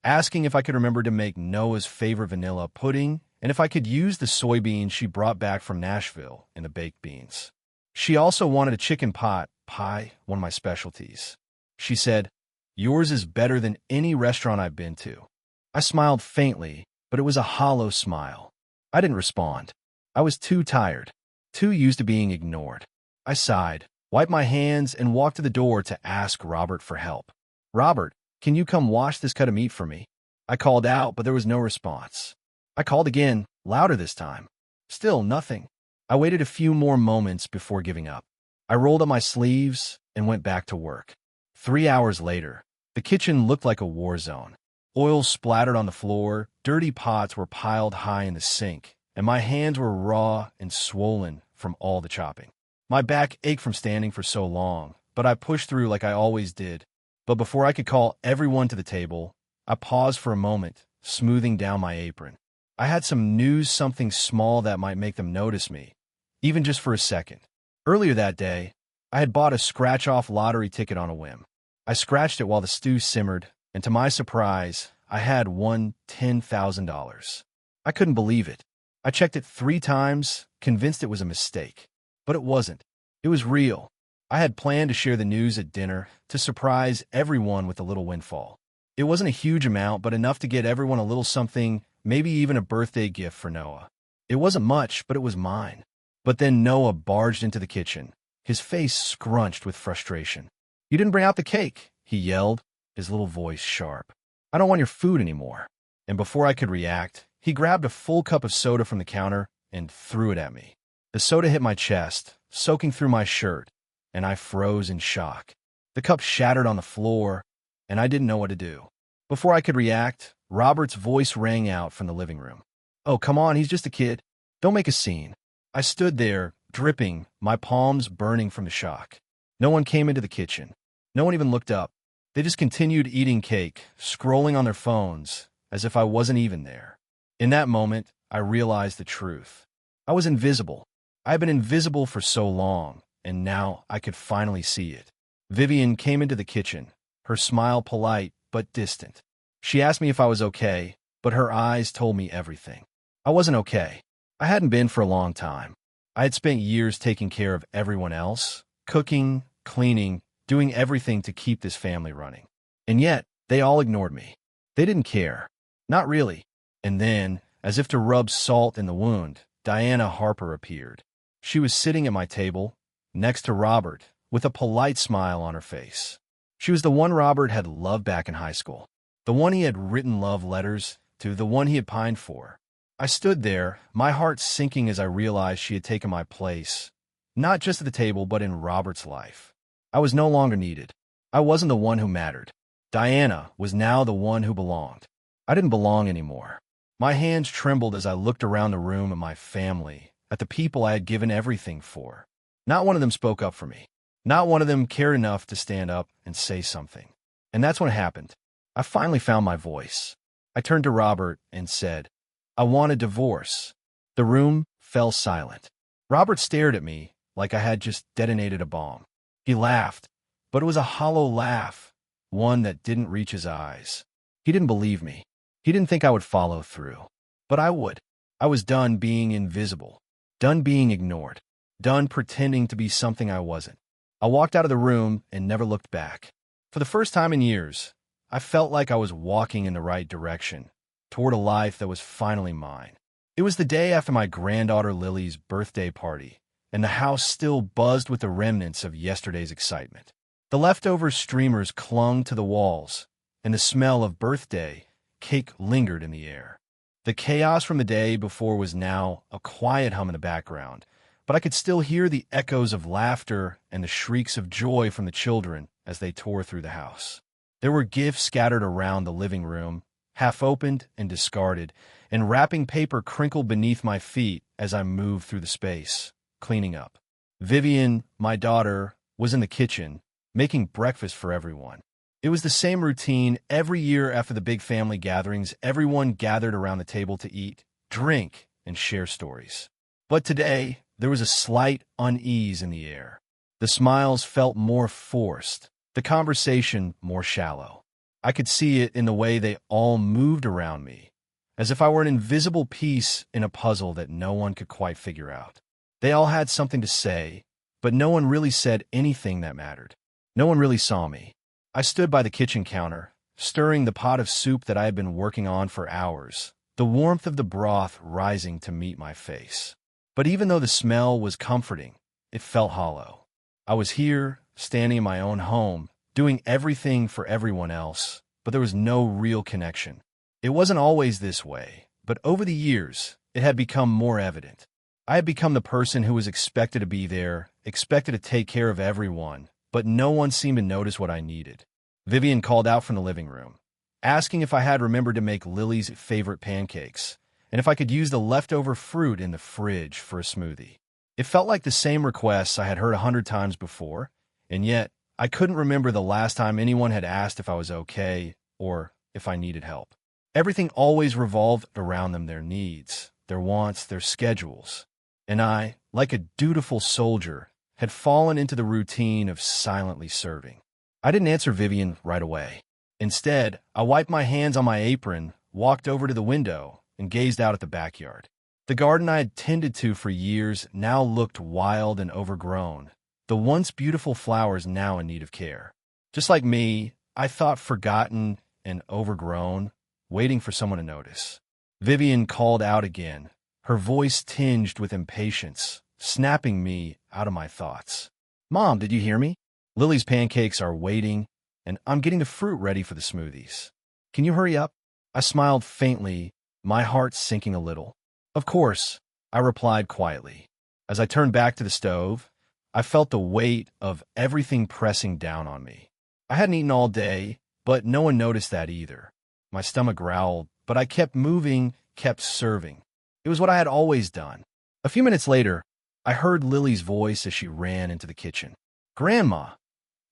asking if I could remember to make Noah's favorite vanilla pudding and if I could use the soybeans she brought back from Nashville in the baked beans. She also wanted a chicken pot pie, one of my specialties. She said, "Yours is better than any restaurant I've been to." I smiled faintly, but it was a hollow smile. I didn't respond. I was too tired, too used to being ignored. I sighed, wiped my hands, and walked to the door to ask Robert for help. "Robert, can you come wash this cut of meat for me?" I called out, but there was no response. I called again, louder this time. Still nothing. I waited a few more moments before giving up. I rolled up my sleeves and went back to work. 3 hours later, the kitchen looked like a war zone. Oil splattered on the floor, dirty pots were piled high in the sink, and my hands were raw and swollen from all the chopping. My back ached from standing for so long, but I pushed through like I always did. But before I could call everyone to the table, I paused for a moment, smoothing down my apron. I had some news, something small that might make them notice me, even just for a second. Earlier that day, I had bought a scratch-off lottery ticket on a whim. I scratched it while the stew simmered, and to my surprise, I had won $10,000. I couldn't believe it. I checked it 3 times, convinced it was a mistake. But it wasn't. It was real. I had planned to share the news at dinner to surprise everyone with a little windfall. It wasn't a huge amount, but enough to get everyone a little something, maybe even a birthday gift for Noah. It wasn't much, but it was mine. But then Noah barged into the kitchen, his face scrunched with frustration. "You didn't bring out the cake," he yelled, his little voice sharp. "I don't want your food anymore." And before I could react, he grabbed a full cup of soda from the counter and threw it at me. The soda hit my chest, soaking through my shirt, and I froze in shock. The cup shattered on the floor, and I didn't know what to do. Before I could react, Robert's voice rang out from the living room. "Oh, come on, he's just a kid. Don't make a scene." I stood there, dripping, my palms burning from the shock. No one came into the kitchen. No one even looked up. They just continued eating cake, scrolling on their phones, as if I wasn't even there. In that moment, I realized the truth. I was invisible. I had been invisible for so long, and now I could finally see it. Vivian came into the kitchen, her smile polite but distant. She asked me if I was okay, but her eyes told me everything. I wasn't okay. I hadn't been for a long time. I had spent years taking care of everyone else, cooking, cleaning, doing everything to keep this family running. And yet, they all ignored me. They didn't care. Not really. And then, as if to rub salt in the wound, Diana Harper appeared. She was sitting at my table, next to Robert, with a polite smile on her face. She was the one Robert had loved back in high school, the one he had written love letters to, the one he had pined for. I stood there, my heart sinking as I realized she had taken my place, not just at the table, but in Robert's life. I was no longer needed. I wasn't the one who mattered. Diana was now the one who belonged. I didn't belong anymore. My hands trembled as I looked around the room at my family, at the people I had given everything for. Not one of them spoke up for me. Not one of them cared enough to stand up and say something. And that's when it happened. I finally found my voice. I turned to Robert and said, "I want a divorce." The room fell silent. Robert stared at me like I had just detonated a bomb. He laughed, but it was a hollow laugh, one that didn't reach his eyes. He didn't believe me. He didn't think I would follow through. But I would. I was done being invisible, done being ignored, done pretending to be something I wasn't. I walked out of the room and never looked back. For the first time in years, I felt like I was walking in the right direction, toward a life that was finally mine. It was the day after my granddaughter Lily's birthday party, and the house still buzzed with the remnants of yesterday's excitement. The leftover streamers clung to the walls, and the smell of birthday cake lingered in the air. The chaos from the day before was now a quiet hum in the background, but I could still hear the echoes of laughter and the shrieks of joy from the children as they tore through the house. There were gifts scattered around the living room, half opened and discarded, and wrapping paper crinkled beneath my feet as I moved through the space, cleaning up. Vivian, my daughter, was in the kitchen, making breakfast for everyone. It was the same routine every year after the big family gatherings. Everyone gathered around the table to eat, drink, and share stories. But today, there was a slight unease in the air. The smiles felt more forced, the conversation more shallow. I could see it in the way they all moved around me, as if I were an invisible piece in a puzzle that no one could quite figure out. They all had something to say, but no one really said anything that mattered. No one really saw me. I stood by the kitchen counter, stirring the pot of soup that I had been working on for hours, the warmth of the broth rising to meet my face. But even though the smell was comforting, it felt hollow. I was here, standing in my own home, doing everything for everyone else, but there was no real connection. It wasn't always this way, but over the years, it had become more evident. I had become the person who was expected to be there, expected to take care of everyone, but no one seemed to notice what I needed. Vivian called out from the living room, asking if I had remembered to make Lily's favorite pancakes, and if I could use the leftover fruit in the fridge for a smoothie. It felt like the same requests I had heard 100 times before, and yet I couldn't remember the last time anyone had asked if I was okay or if I needed help. Everything always revolved around them, their needs, their wants, their schedules. And I, like a dutiful soldier, had fallen into the routine of silently serving. I didn't answer Vivian right away. Instead, I wiped my hands on my apron, walked over to the window, and gazed out at the backyard. The garden I had tended to for years now looked wild and overgrown, the once beautiful flowers now in need of care. Just like me, I thought forgotten and overgrown, waiting for someone to notice. Vivian called out again, her voice tinged with impatience, snapping me out of my thoughts. "Mom, did you hear me? Lily's pancakes are waiting, and I'm getting the fruit ready for the smoothies. Can you hurry up?" I smiled faintly, my heart sinking a little. "Of course," I replied quietly. As I turned back to the stove, I felt the weight of everything pressing down on me. I hadn't eaten all day, but no one noticed that either. My stomach growled, but I kept moving, kept serving. It was what I had always done. A few minutes later, I heard Lily's voice as she ran into the kitchen. "Grandma,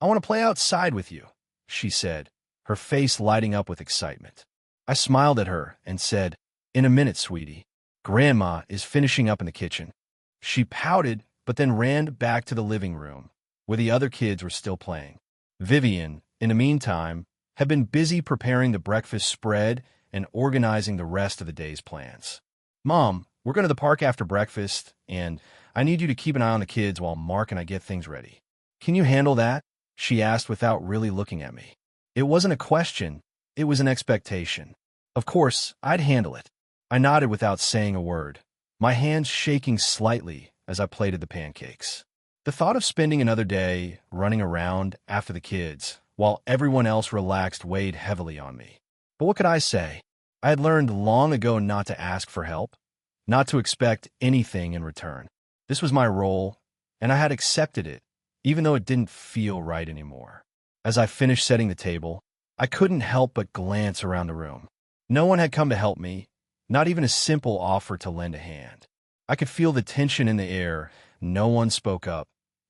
I want to play outside with you," she said, her face lighting up with excitement. I smiled at her and said, "In a minute, sweetie. Grandma is finishing up in the kitchen." She pouted, but then ran back to the living room, where the other kids were still playing. Vivian, in the meantime, had been busy preparing the breakfast spread and organizing the rest of the day's plans. "Mom, we're going to the park after breakfast, and I need you to keep an eye on the kids while Mark and I get things ready. Can you handle that?" she asked without really looking at me. It wasn't a question, it was an expectation. Of course, I'd handle it. I nodded without saying a word, my hands shaking slightly as I plated the pancakes. The thought of spending another day running around after the kids, while everyone else relaxed, weighed heavily on me. But what could I say? I had learned long ago not to ask for help, not to expect anything in return. This was my role, and I had accepted it, even though it didn't feel right anymore. As I finished setting the table, I couldn't help but glance around the room. No one had come to help me, not even a simple offer to lend a hand. I could feel the tension in the air. No one spoke up.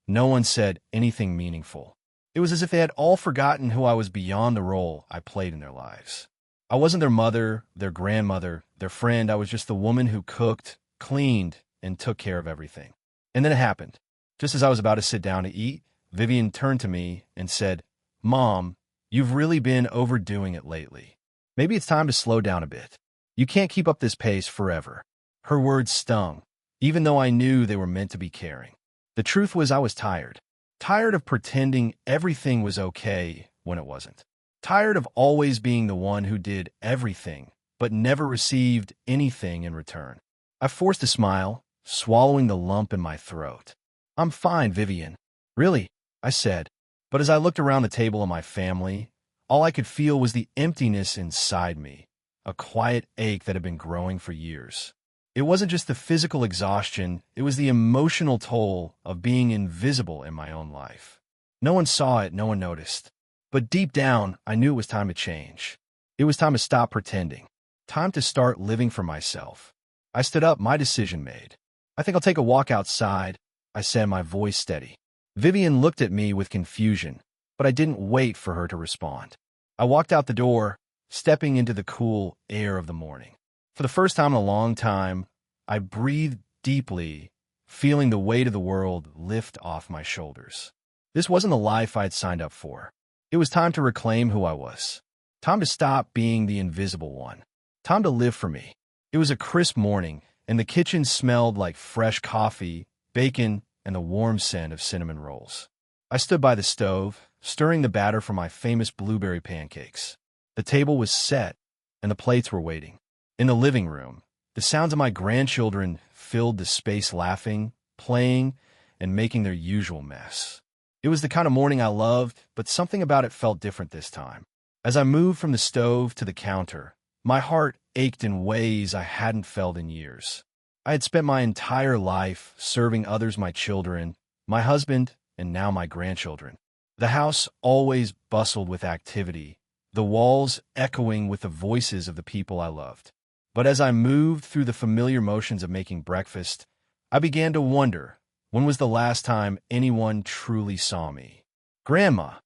No one said anything meaningful. It was as if they had all forgotten who I was beyond the role I played in their lives. I wasn't their mother, their grandmother, their friend. I was just the woman who cooked, cleaned, and took care of everything. And then it happened. Just as I was about to sit down to eat, Vivian turned to me and said, "Mom, you've really been overdoing it lately. Maybe it's time to slow down a bit. You can't keep up this pace forever." Her words stung, even though I knew they were meant to be caring. The truth was I was tired. Tired of pretending everything was okay when it wasn't. Tired of always being the one who did everything, but never received anything in return. I forced a smile, swallowing the lump in my throat. "I'm fine, Vivian." "Really?" I said. But as I looked around the table at my family, all I could feel was the emptiness inside me, a quiet ache that had been growing for years. It wasn't just the physical exhaustion, it was the emotional toll of being invisible in my own life. No one saw it, no one noticed. But deep down, I knew it was time to change. It was time to stop pretending. Time to start living for myself. I stood up, my decision made. "I think I'll take a walk outside," I said, my voice steady. Vivian looked at me with confusion, but I didn't wait for her to respond. I walked out the door, stepping into the cool air of the morning. For the first time in a long time, I breathed deeply, feeling the weight of the world lift off my shoulders. This wasn't the life I had signed up for. It was time to reclaim who I was. Time to stop being the invisible one. Time to live for me. It was a crisp morning, and the kitchen smelled like fresh coffee, bacon, and the warm scent of cinnamon rolls. I stood by the stove, stirring the batter for my famous blueberry pancakes. The table was set, and the plates were waiting. In the living room, the sounds of my grandchildren filled the space, laughing, playing, and making their usual mess. It was the kind of morning I loved, but something about it felt different this time. As I moved from the stove to the counter, my heart ached in ways I hadn't felt in years. I had spent my entire life serving others, my children, my husband, and now my grandchildren. The house always bustled with activity, the walls echoing with the voices of the people I loved. But as I moved through the familiar motions of making breakfast, I began to wonder, when was the last time anyone truly saw me? "Grandma,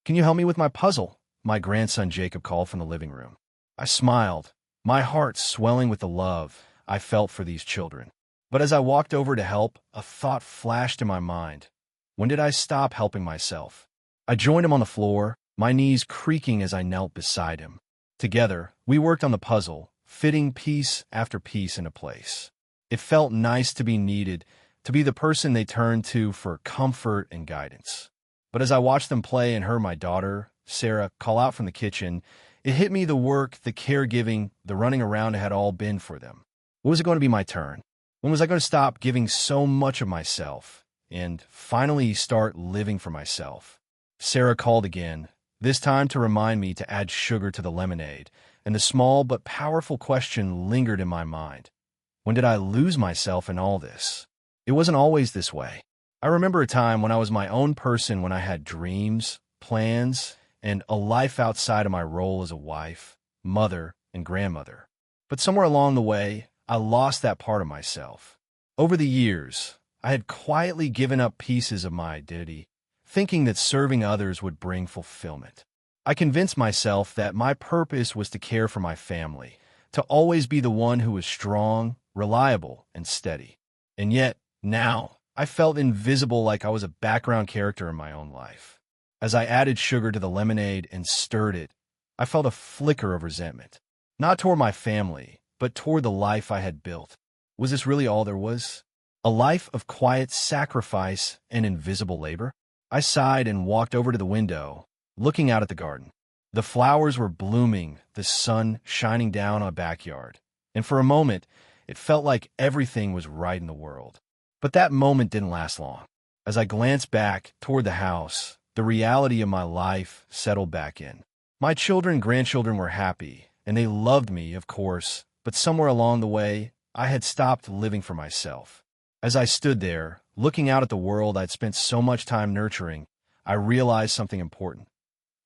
can you help me with my puzzle?" my grandson Jacob called from the living room. I smiled, my heart swelling with the love I felt for these children. But as I walked over to help, a thought flashed in my mind. When did I stop helping myself? I joined him on the floor, my knees creaking as I knelt beside him. Together, we worked on the puzzle, fitting piece after piece into place. It felt nice to be needed, to be the person they turned to for comfort and guidance. But as I watched them play and heard my daughter, Sarah, call out from the kitchen, it hit me the work, the caregiving, the running around had all been for them. When was it going to be my turn? When was I going to stop giving so much of myself and finally start living for myself? Sarah called again, this time to remind me to add sugar to the lemonade, and the small but powerful question lingered in my mind. When did I lose myself in all this? It wasn't always this way. I remember a time when I was my own person, when I had dreams, plans, and a life outside of my role as a wife, mother, and grandmother. But somewhere along the way, I lost that part of myself. Over the years, I had quietly given up pieces of my identity, thinking that serving others would bring fulfillment. I convinced myself that my purpose was to care for my family, to always be the one who was strong, reliable, and steady. And yet, now, I felt invisible, like I was a background character in my own life. As I added sugar to the lemonade and stirred it, I felt a flicker of resentment. Not toward my family, but toward the life I had built. Was this really all there was? A life of quiet sacrifice and invisible labor? I sighed and walked over to the window, looking out at the garden. The flowers were blooming, the sun shining down on a backyard, and for a moment, it felt like everything was right in the world. But that moment didn't last long. As I glanced back toward the house, the reality of my life settled back in. My children and grandchildren were happy, and they loved me, of course, but somewhere along the way, I had stopped living for myself. As I stood there, looking out at the world I'd spent so much time nurturing, I realized something important.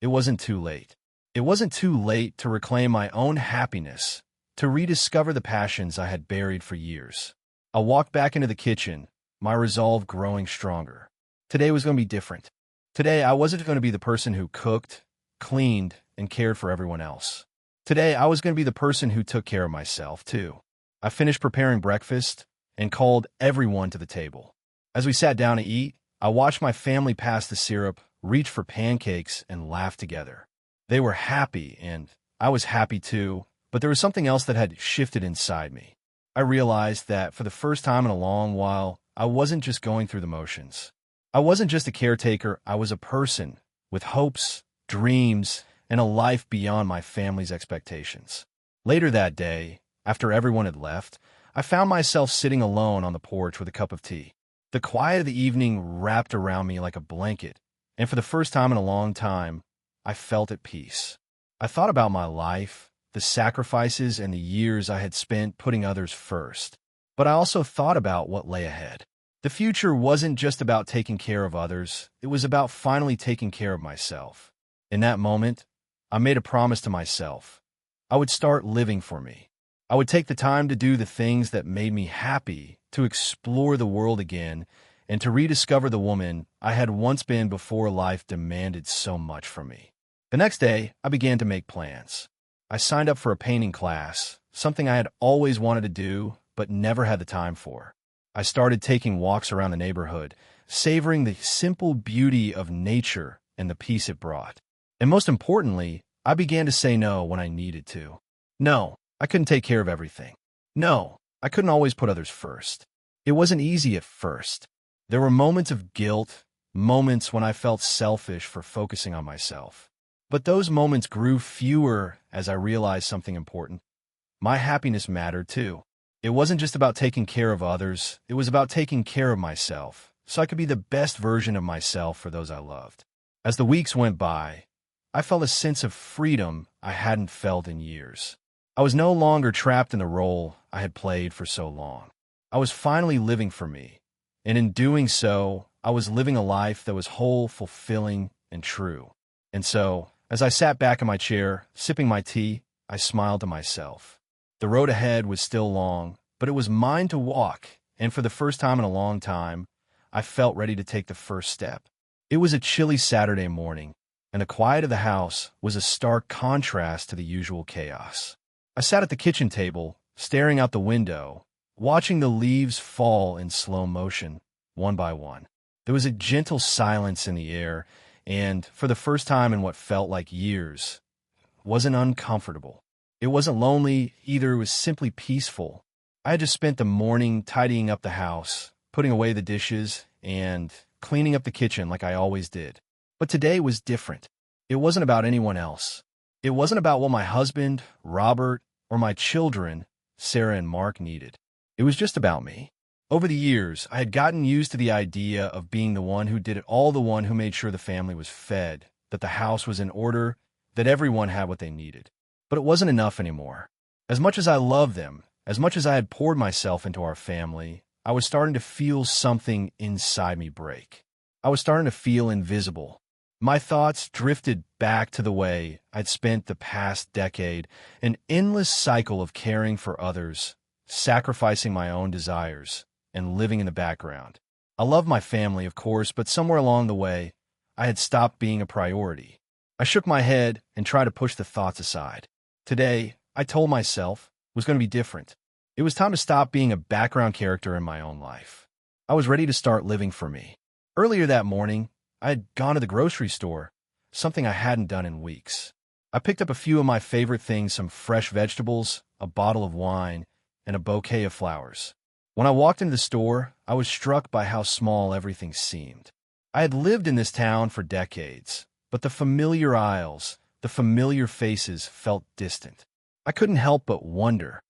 It wasn't too late. It wasn't too late to reclaim my own happiness, to rediscover the passions I had buried for years. I walked back into the kitchen, my resolve growing stronger. Today was going to be different. Today, I wasn't going to be the person who cooked, cleaned, and cared for everyone else. Today, I was going to be the person who took care of myself, too. I finished preparing breakfast and called everyone to the table. As we sat down to eat, I watched my family pass the syrup, reach for pancakes, and laugh together. They were happy, and I was happy too, but there was something else that had shifted inside me. I realized that for the first time in a long while, I wasn't just going through the motions. I wasn't just a caretaker, I was a person with hopes, dreams, and a life beyond my family's expectations. Later that day, after everyone had left, I found myself sitting alone on the porch with a cup of tea. The quiet of the evening wrapped around me like a blanket, and for the first time in a long time, I felt at peace. I thought about my life, the sacrifices and the years I had spent putting others first. but I also thought about what lay ahead. The future wasn't just about taking care of others, it was about finally taking care of myself. In that moment, I made a promise to myself. I would start living for me. I would take the time to do the things that made me happy, to explore the world again, and to rediscover the woman I had once been before life demanded so much from me. The next day, I began to make plans. I signed up for a painting class, something I had always wanted to do but never had the time for. I started taking walks around the neighborhood, savoring the simple beauty of nature and the peace it brought. And most importantly, I began to say no when I needed to. No, I couldn't take care of everything. No, I couldn't always put others first. It wasn't easy at first. There were moments of guilt, moments when I felt selfish for focusing on myself. But those moments grew fewer as I realized something important. My happiness mattered too. It wasn't just about taking care of others, it was about taking care of myself, so I could be the best version of myself for those I loved. As the weeks went by, I felt a sense of freedom I hadn't felt in years. I was no longer trapped in the role I had played for so long. I was finally living for me, and in doing so, I was living a life that was whole, fulfilling, and true. And so, as I sat back in my chair, sipping my tea, I smiled to myself. The road ahead was still long, but it was mine to walk, and for the first time in a long time, I felt ready to take the first step. It was a chilly Saturday morning, and the quiet of the house was a stark contrast to the usual chaos. I sat at the kitchen table, staring out the window, watching the leaves fall in slow motion, one by one. There was a gentle silence in the air, and, for the first time in what felt like years, wasn't uncomfortable. It wasn't lonely, either. It was simply peaceful. I had just spent the morning tidying up the house, putting away the dishes, and cleaning up the kitchen like I always did. But today was different. It wasn't about anyone else. It wasn't about what my husband, Robert, or my children, Sarah and Mark, needed. It was just about me. Over the years, I had gotten used to the idea of being the one who did it all, the one who made sure the family was fed, that the house was in order, that everyone had what they needed. But it wasn't enough anymore. As much as I loved them, as much as I had poured myself into our family, I was starting to feel something inside me break. I was starting to feel invisible. My thoughts drifted back to the way I'd spent the past decade, an endless cycle of caring for others, sacrificing my own desires, and living in the background. I loved my family, of course, but somewhere along the way, I had stopped being a priority. I shook my head and tried to push the thoughts aside. Today, I told myself, was going to be different. It was time to stop being a background character in my own life. I was ready to start living for me. Earlier that morning, I had gone to the grocery store, something I hadn't done in weeks. I picked up a few of my favorite things, some fresh vegetables, a bottle of wine, and a bouquet of flowers. When I walked into the store, I was struck by how small everything seemed. I had lived in this town for decades, but the familiar aisles, the familiar faces felt distant. I couldn't help but wonder,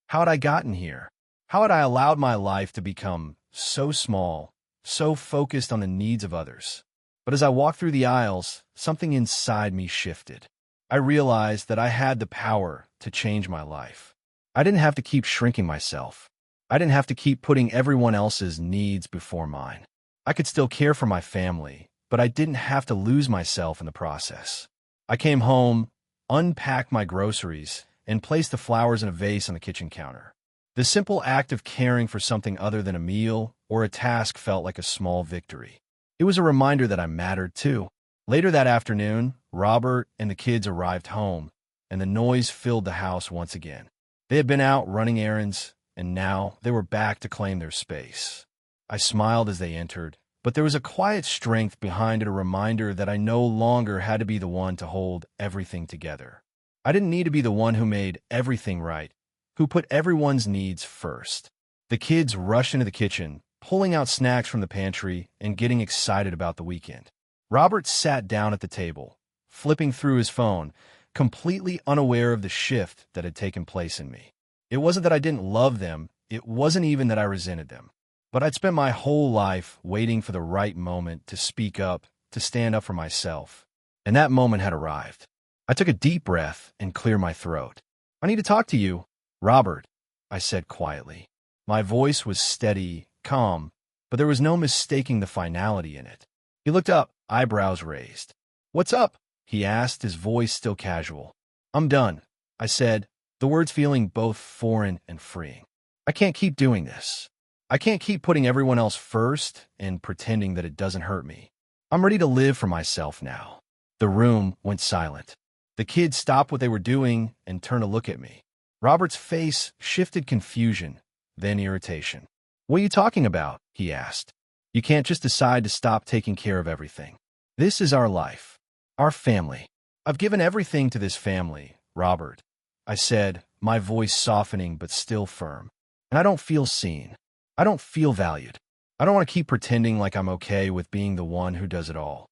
how had I gotten here? How had I allowed my life to become so small, so focused on the needs of others? But as I walked through the aisles, something inside me shifted. I realized that I had the power to change my life. I didn't have to keep shrinking myself. I didn't have to keep putting everyone else's needs before mine. I could still care for my family, but I didn't have to lose myself in the process. I came home, unpacked my groceries, and placed the flowers in a vase on the kitchen counter. The simple act of caring for something other than a meal or a task felt like a small victory. It was a reminder that I mattered too. Later that afternoon, Robert and the kids arrived home, and the noise filled the house once again. They had been out running errands, and now they were back to claim their space. I smiled as they entered, but there was a quiet strength behind it, a reminder that I no longer had to be the one to hold everything together. I didn't need to be the one who made everything right, who put everyone's needs first. The kids rushed into the kitchen, pulling out snacks from the pantry and getting excited about the weekend. Robert sat down at the table, flipping through his phone, completely unaware of the shift that had taken place in me. It wasn't that I didn't love them, it wasn't even that I resented them. But I'd spent my whole life waiting for the right moment to speak up, to stand up for myself. And that moment had arrived. I took a deep breath and cleared my throat. "I need to talk to you, Robert," I said quietly. My voice was steady, calm, but there was no mistaking the finality in it. He looked up, eyebrows raised. "What's up?" he asked, his voice still casual. "I'm done," I said, the words feeling both foreign and freeing. "I can't keep doing this. I can't keep putting everyone else first and pretending that it doesn't hurt me. I'm ready to live for myself now." The room went silent. The kids stopped what they were doing and turned to look at me. Robert's face shifted confusion, then irritation. "What are you talking about?" he asked. "You can't just decide to stop taking care of everything. This is our life, our family. I've given everything to this family, Robert," I said, my voice softening but still firm. "And I don't feel seen. I don't feel valued. I don't want to keep pretending like I'm okay with being the one who does it all."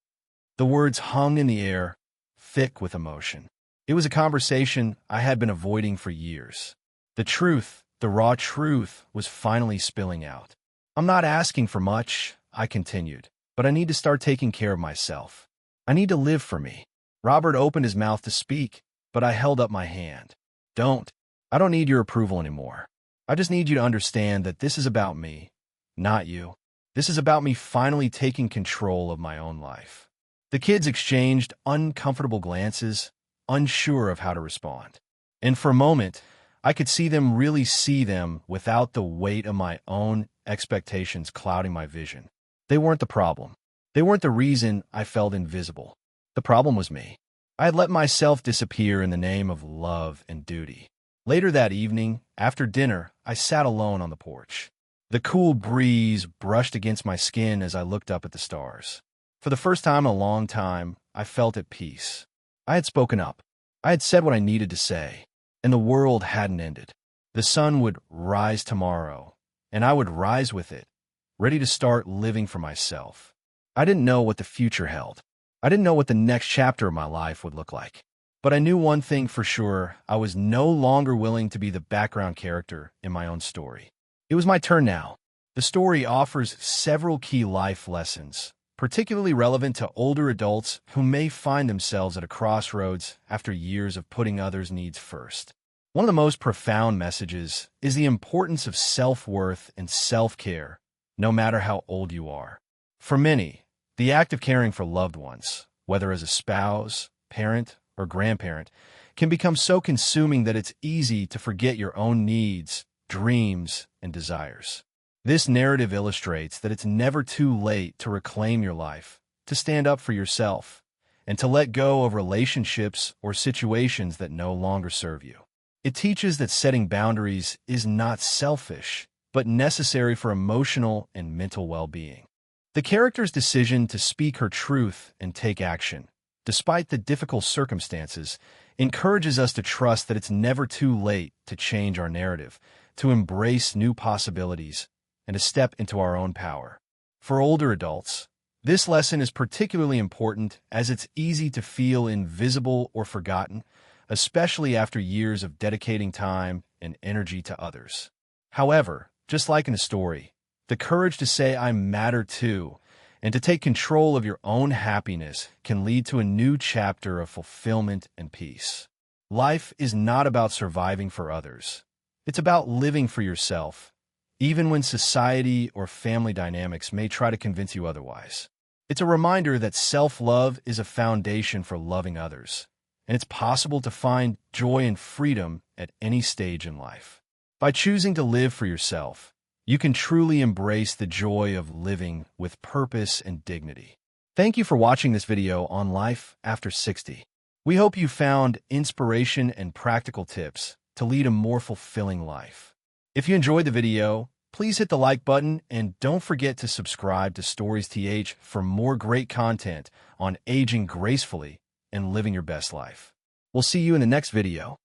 The words hung in the air, thick with emotion. It was a conversation I had been avoiding for years. The truth, the raw truth, was finally spilling out. "I'm not asking for much," I continued, "but I need to start taking care of myself. I need to live for me." Robert opened his mouth to speak, but I held up my hand. "Don't. I don't need your approval anymore. I just need you to understand that this is about me, not you. This is about me finally taking control of my own life." The kids exchanged uncomfortable glances, unsure of how to respond. And for a moment, I could see them really see them without the weight of my own expectations clouding my vision. They weren't the problem. They weren't the reason I felt invisible. The problem was me. I had let myself disappear in the name of love and duty. Later that evening, after dinner, I sat alone on the porch. The cool breeze brushed against my skin as I looked up at the stars. For the first time in a long time, I felt at peace. I had spoken up. I had said what I needed to say, and the world hadn't ended. The sun would rise tomorrow, and I would rise with it, ready to start living for myself. I didn't know what the future held. I didn't know what the next chapter of my life would look like. But I knew one thing for sure: I was no longer willing to be the background character in my own story. It was my turn now. The story offers several key life lessons, particularly relevant to older adults who may find themselves at a crossroads after years of putting others' needs first. One of the most profound messages is the importance of self-worth and self-care, no matter how old you are. For many, the act of caring for loved ones, whether as a spouse, parent, or grandparent, can become so consuming that it's easy to forget your own needs, dreams, and desires. This narrative illustrates that it's never too late to reclaim your life, to stand up for yourself, and to let go of relationships or situations that no longer serve you. It teaches that setting boundaries is not selfish, but necessary for emotional and mental well-being. The character's decision to speak her truth and take action, despite the difficult circumstances, encourages us to trust that it's never too late to change our narrative, to embrace new possibilities, and to step into our own power. For older adults, this lesson is particularly important as it's easy to feel invisible or forgotten, especially after years of dedicating time and energy to others. However, just like in a story, the courage to say "I matter too" and to take control of your own happiness can lead to a new chapter of fulfillment and peace. Life is not about surviving for others. It's about living for yourself, even when society or family dynamics may try to convince you otherwise. It's a reminder that self-love is a foundation for loving others, and it's possible to find joy and freedom at any stage in life. By choosing to live for yourself, you can truly embrace the joy of living with purpose and dignity. Thank you for watching this video on Life After 60. We hope you found inspiration and practical tips to lead a more fulfilling life. If you enjoyed the video, please hit the like button and don't forget to subscribe to Stories TH for more great content on aging gracefully and living your best life. We'll see you in the next video.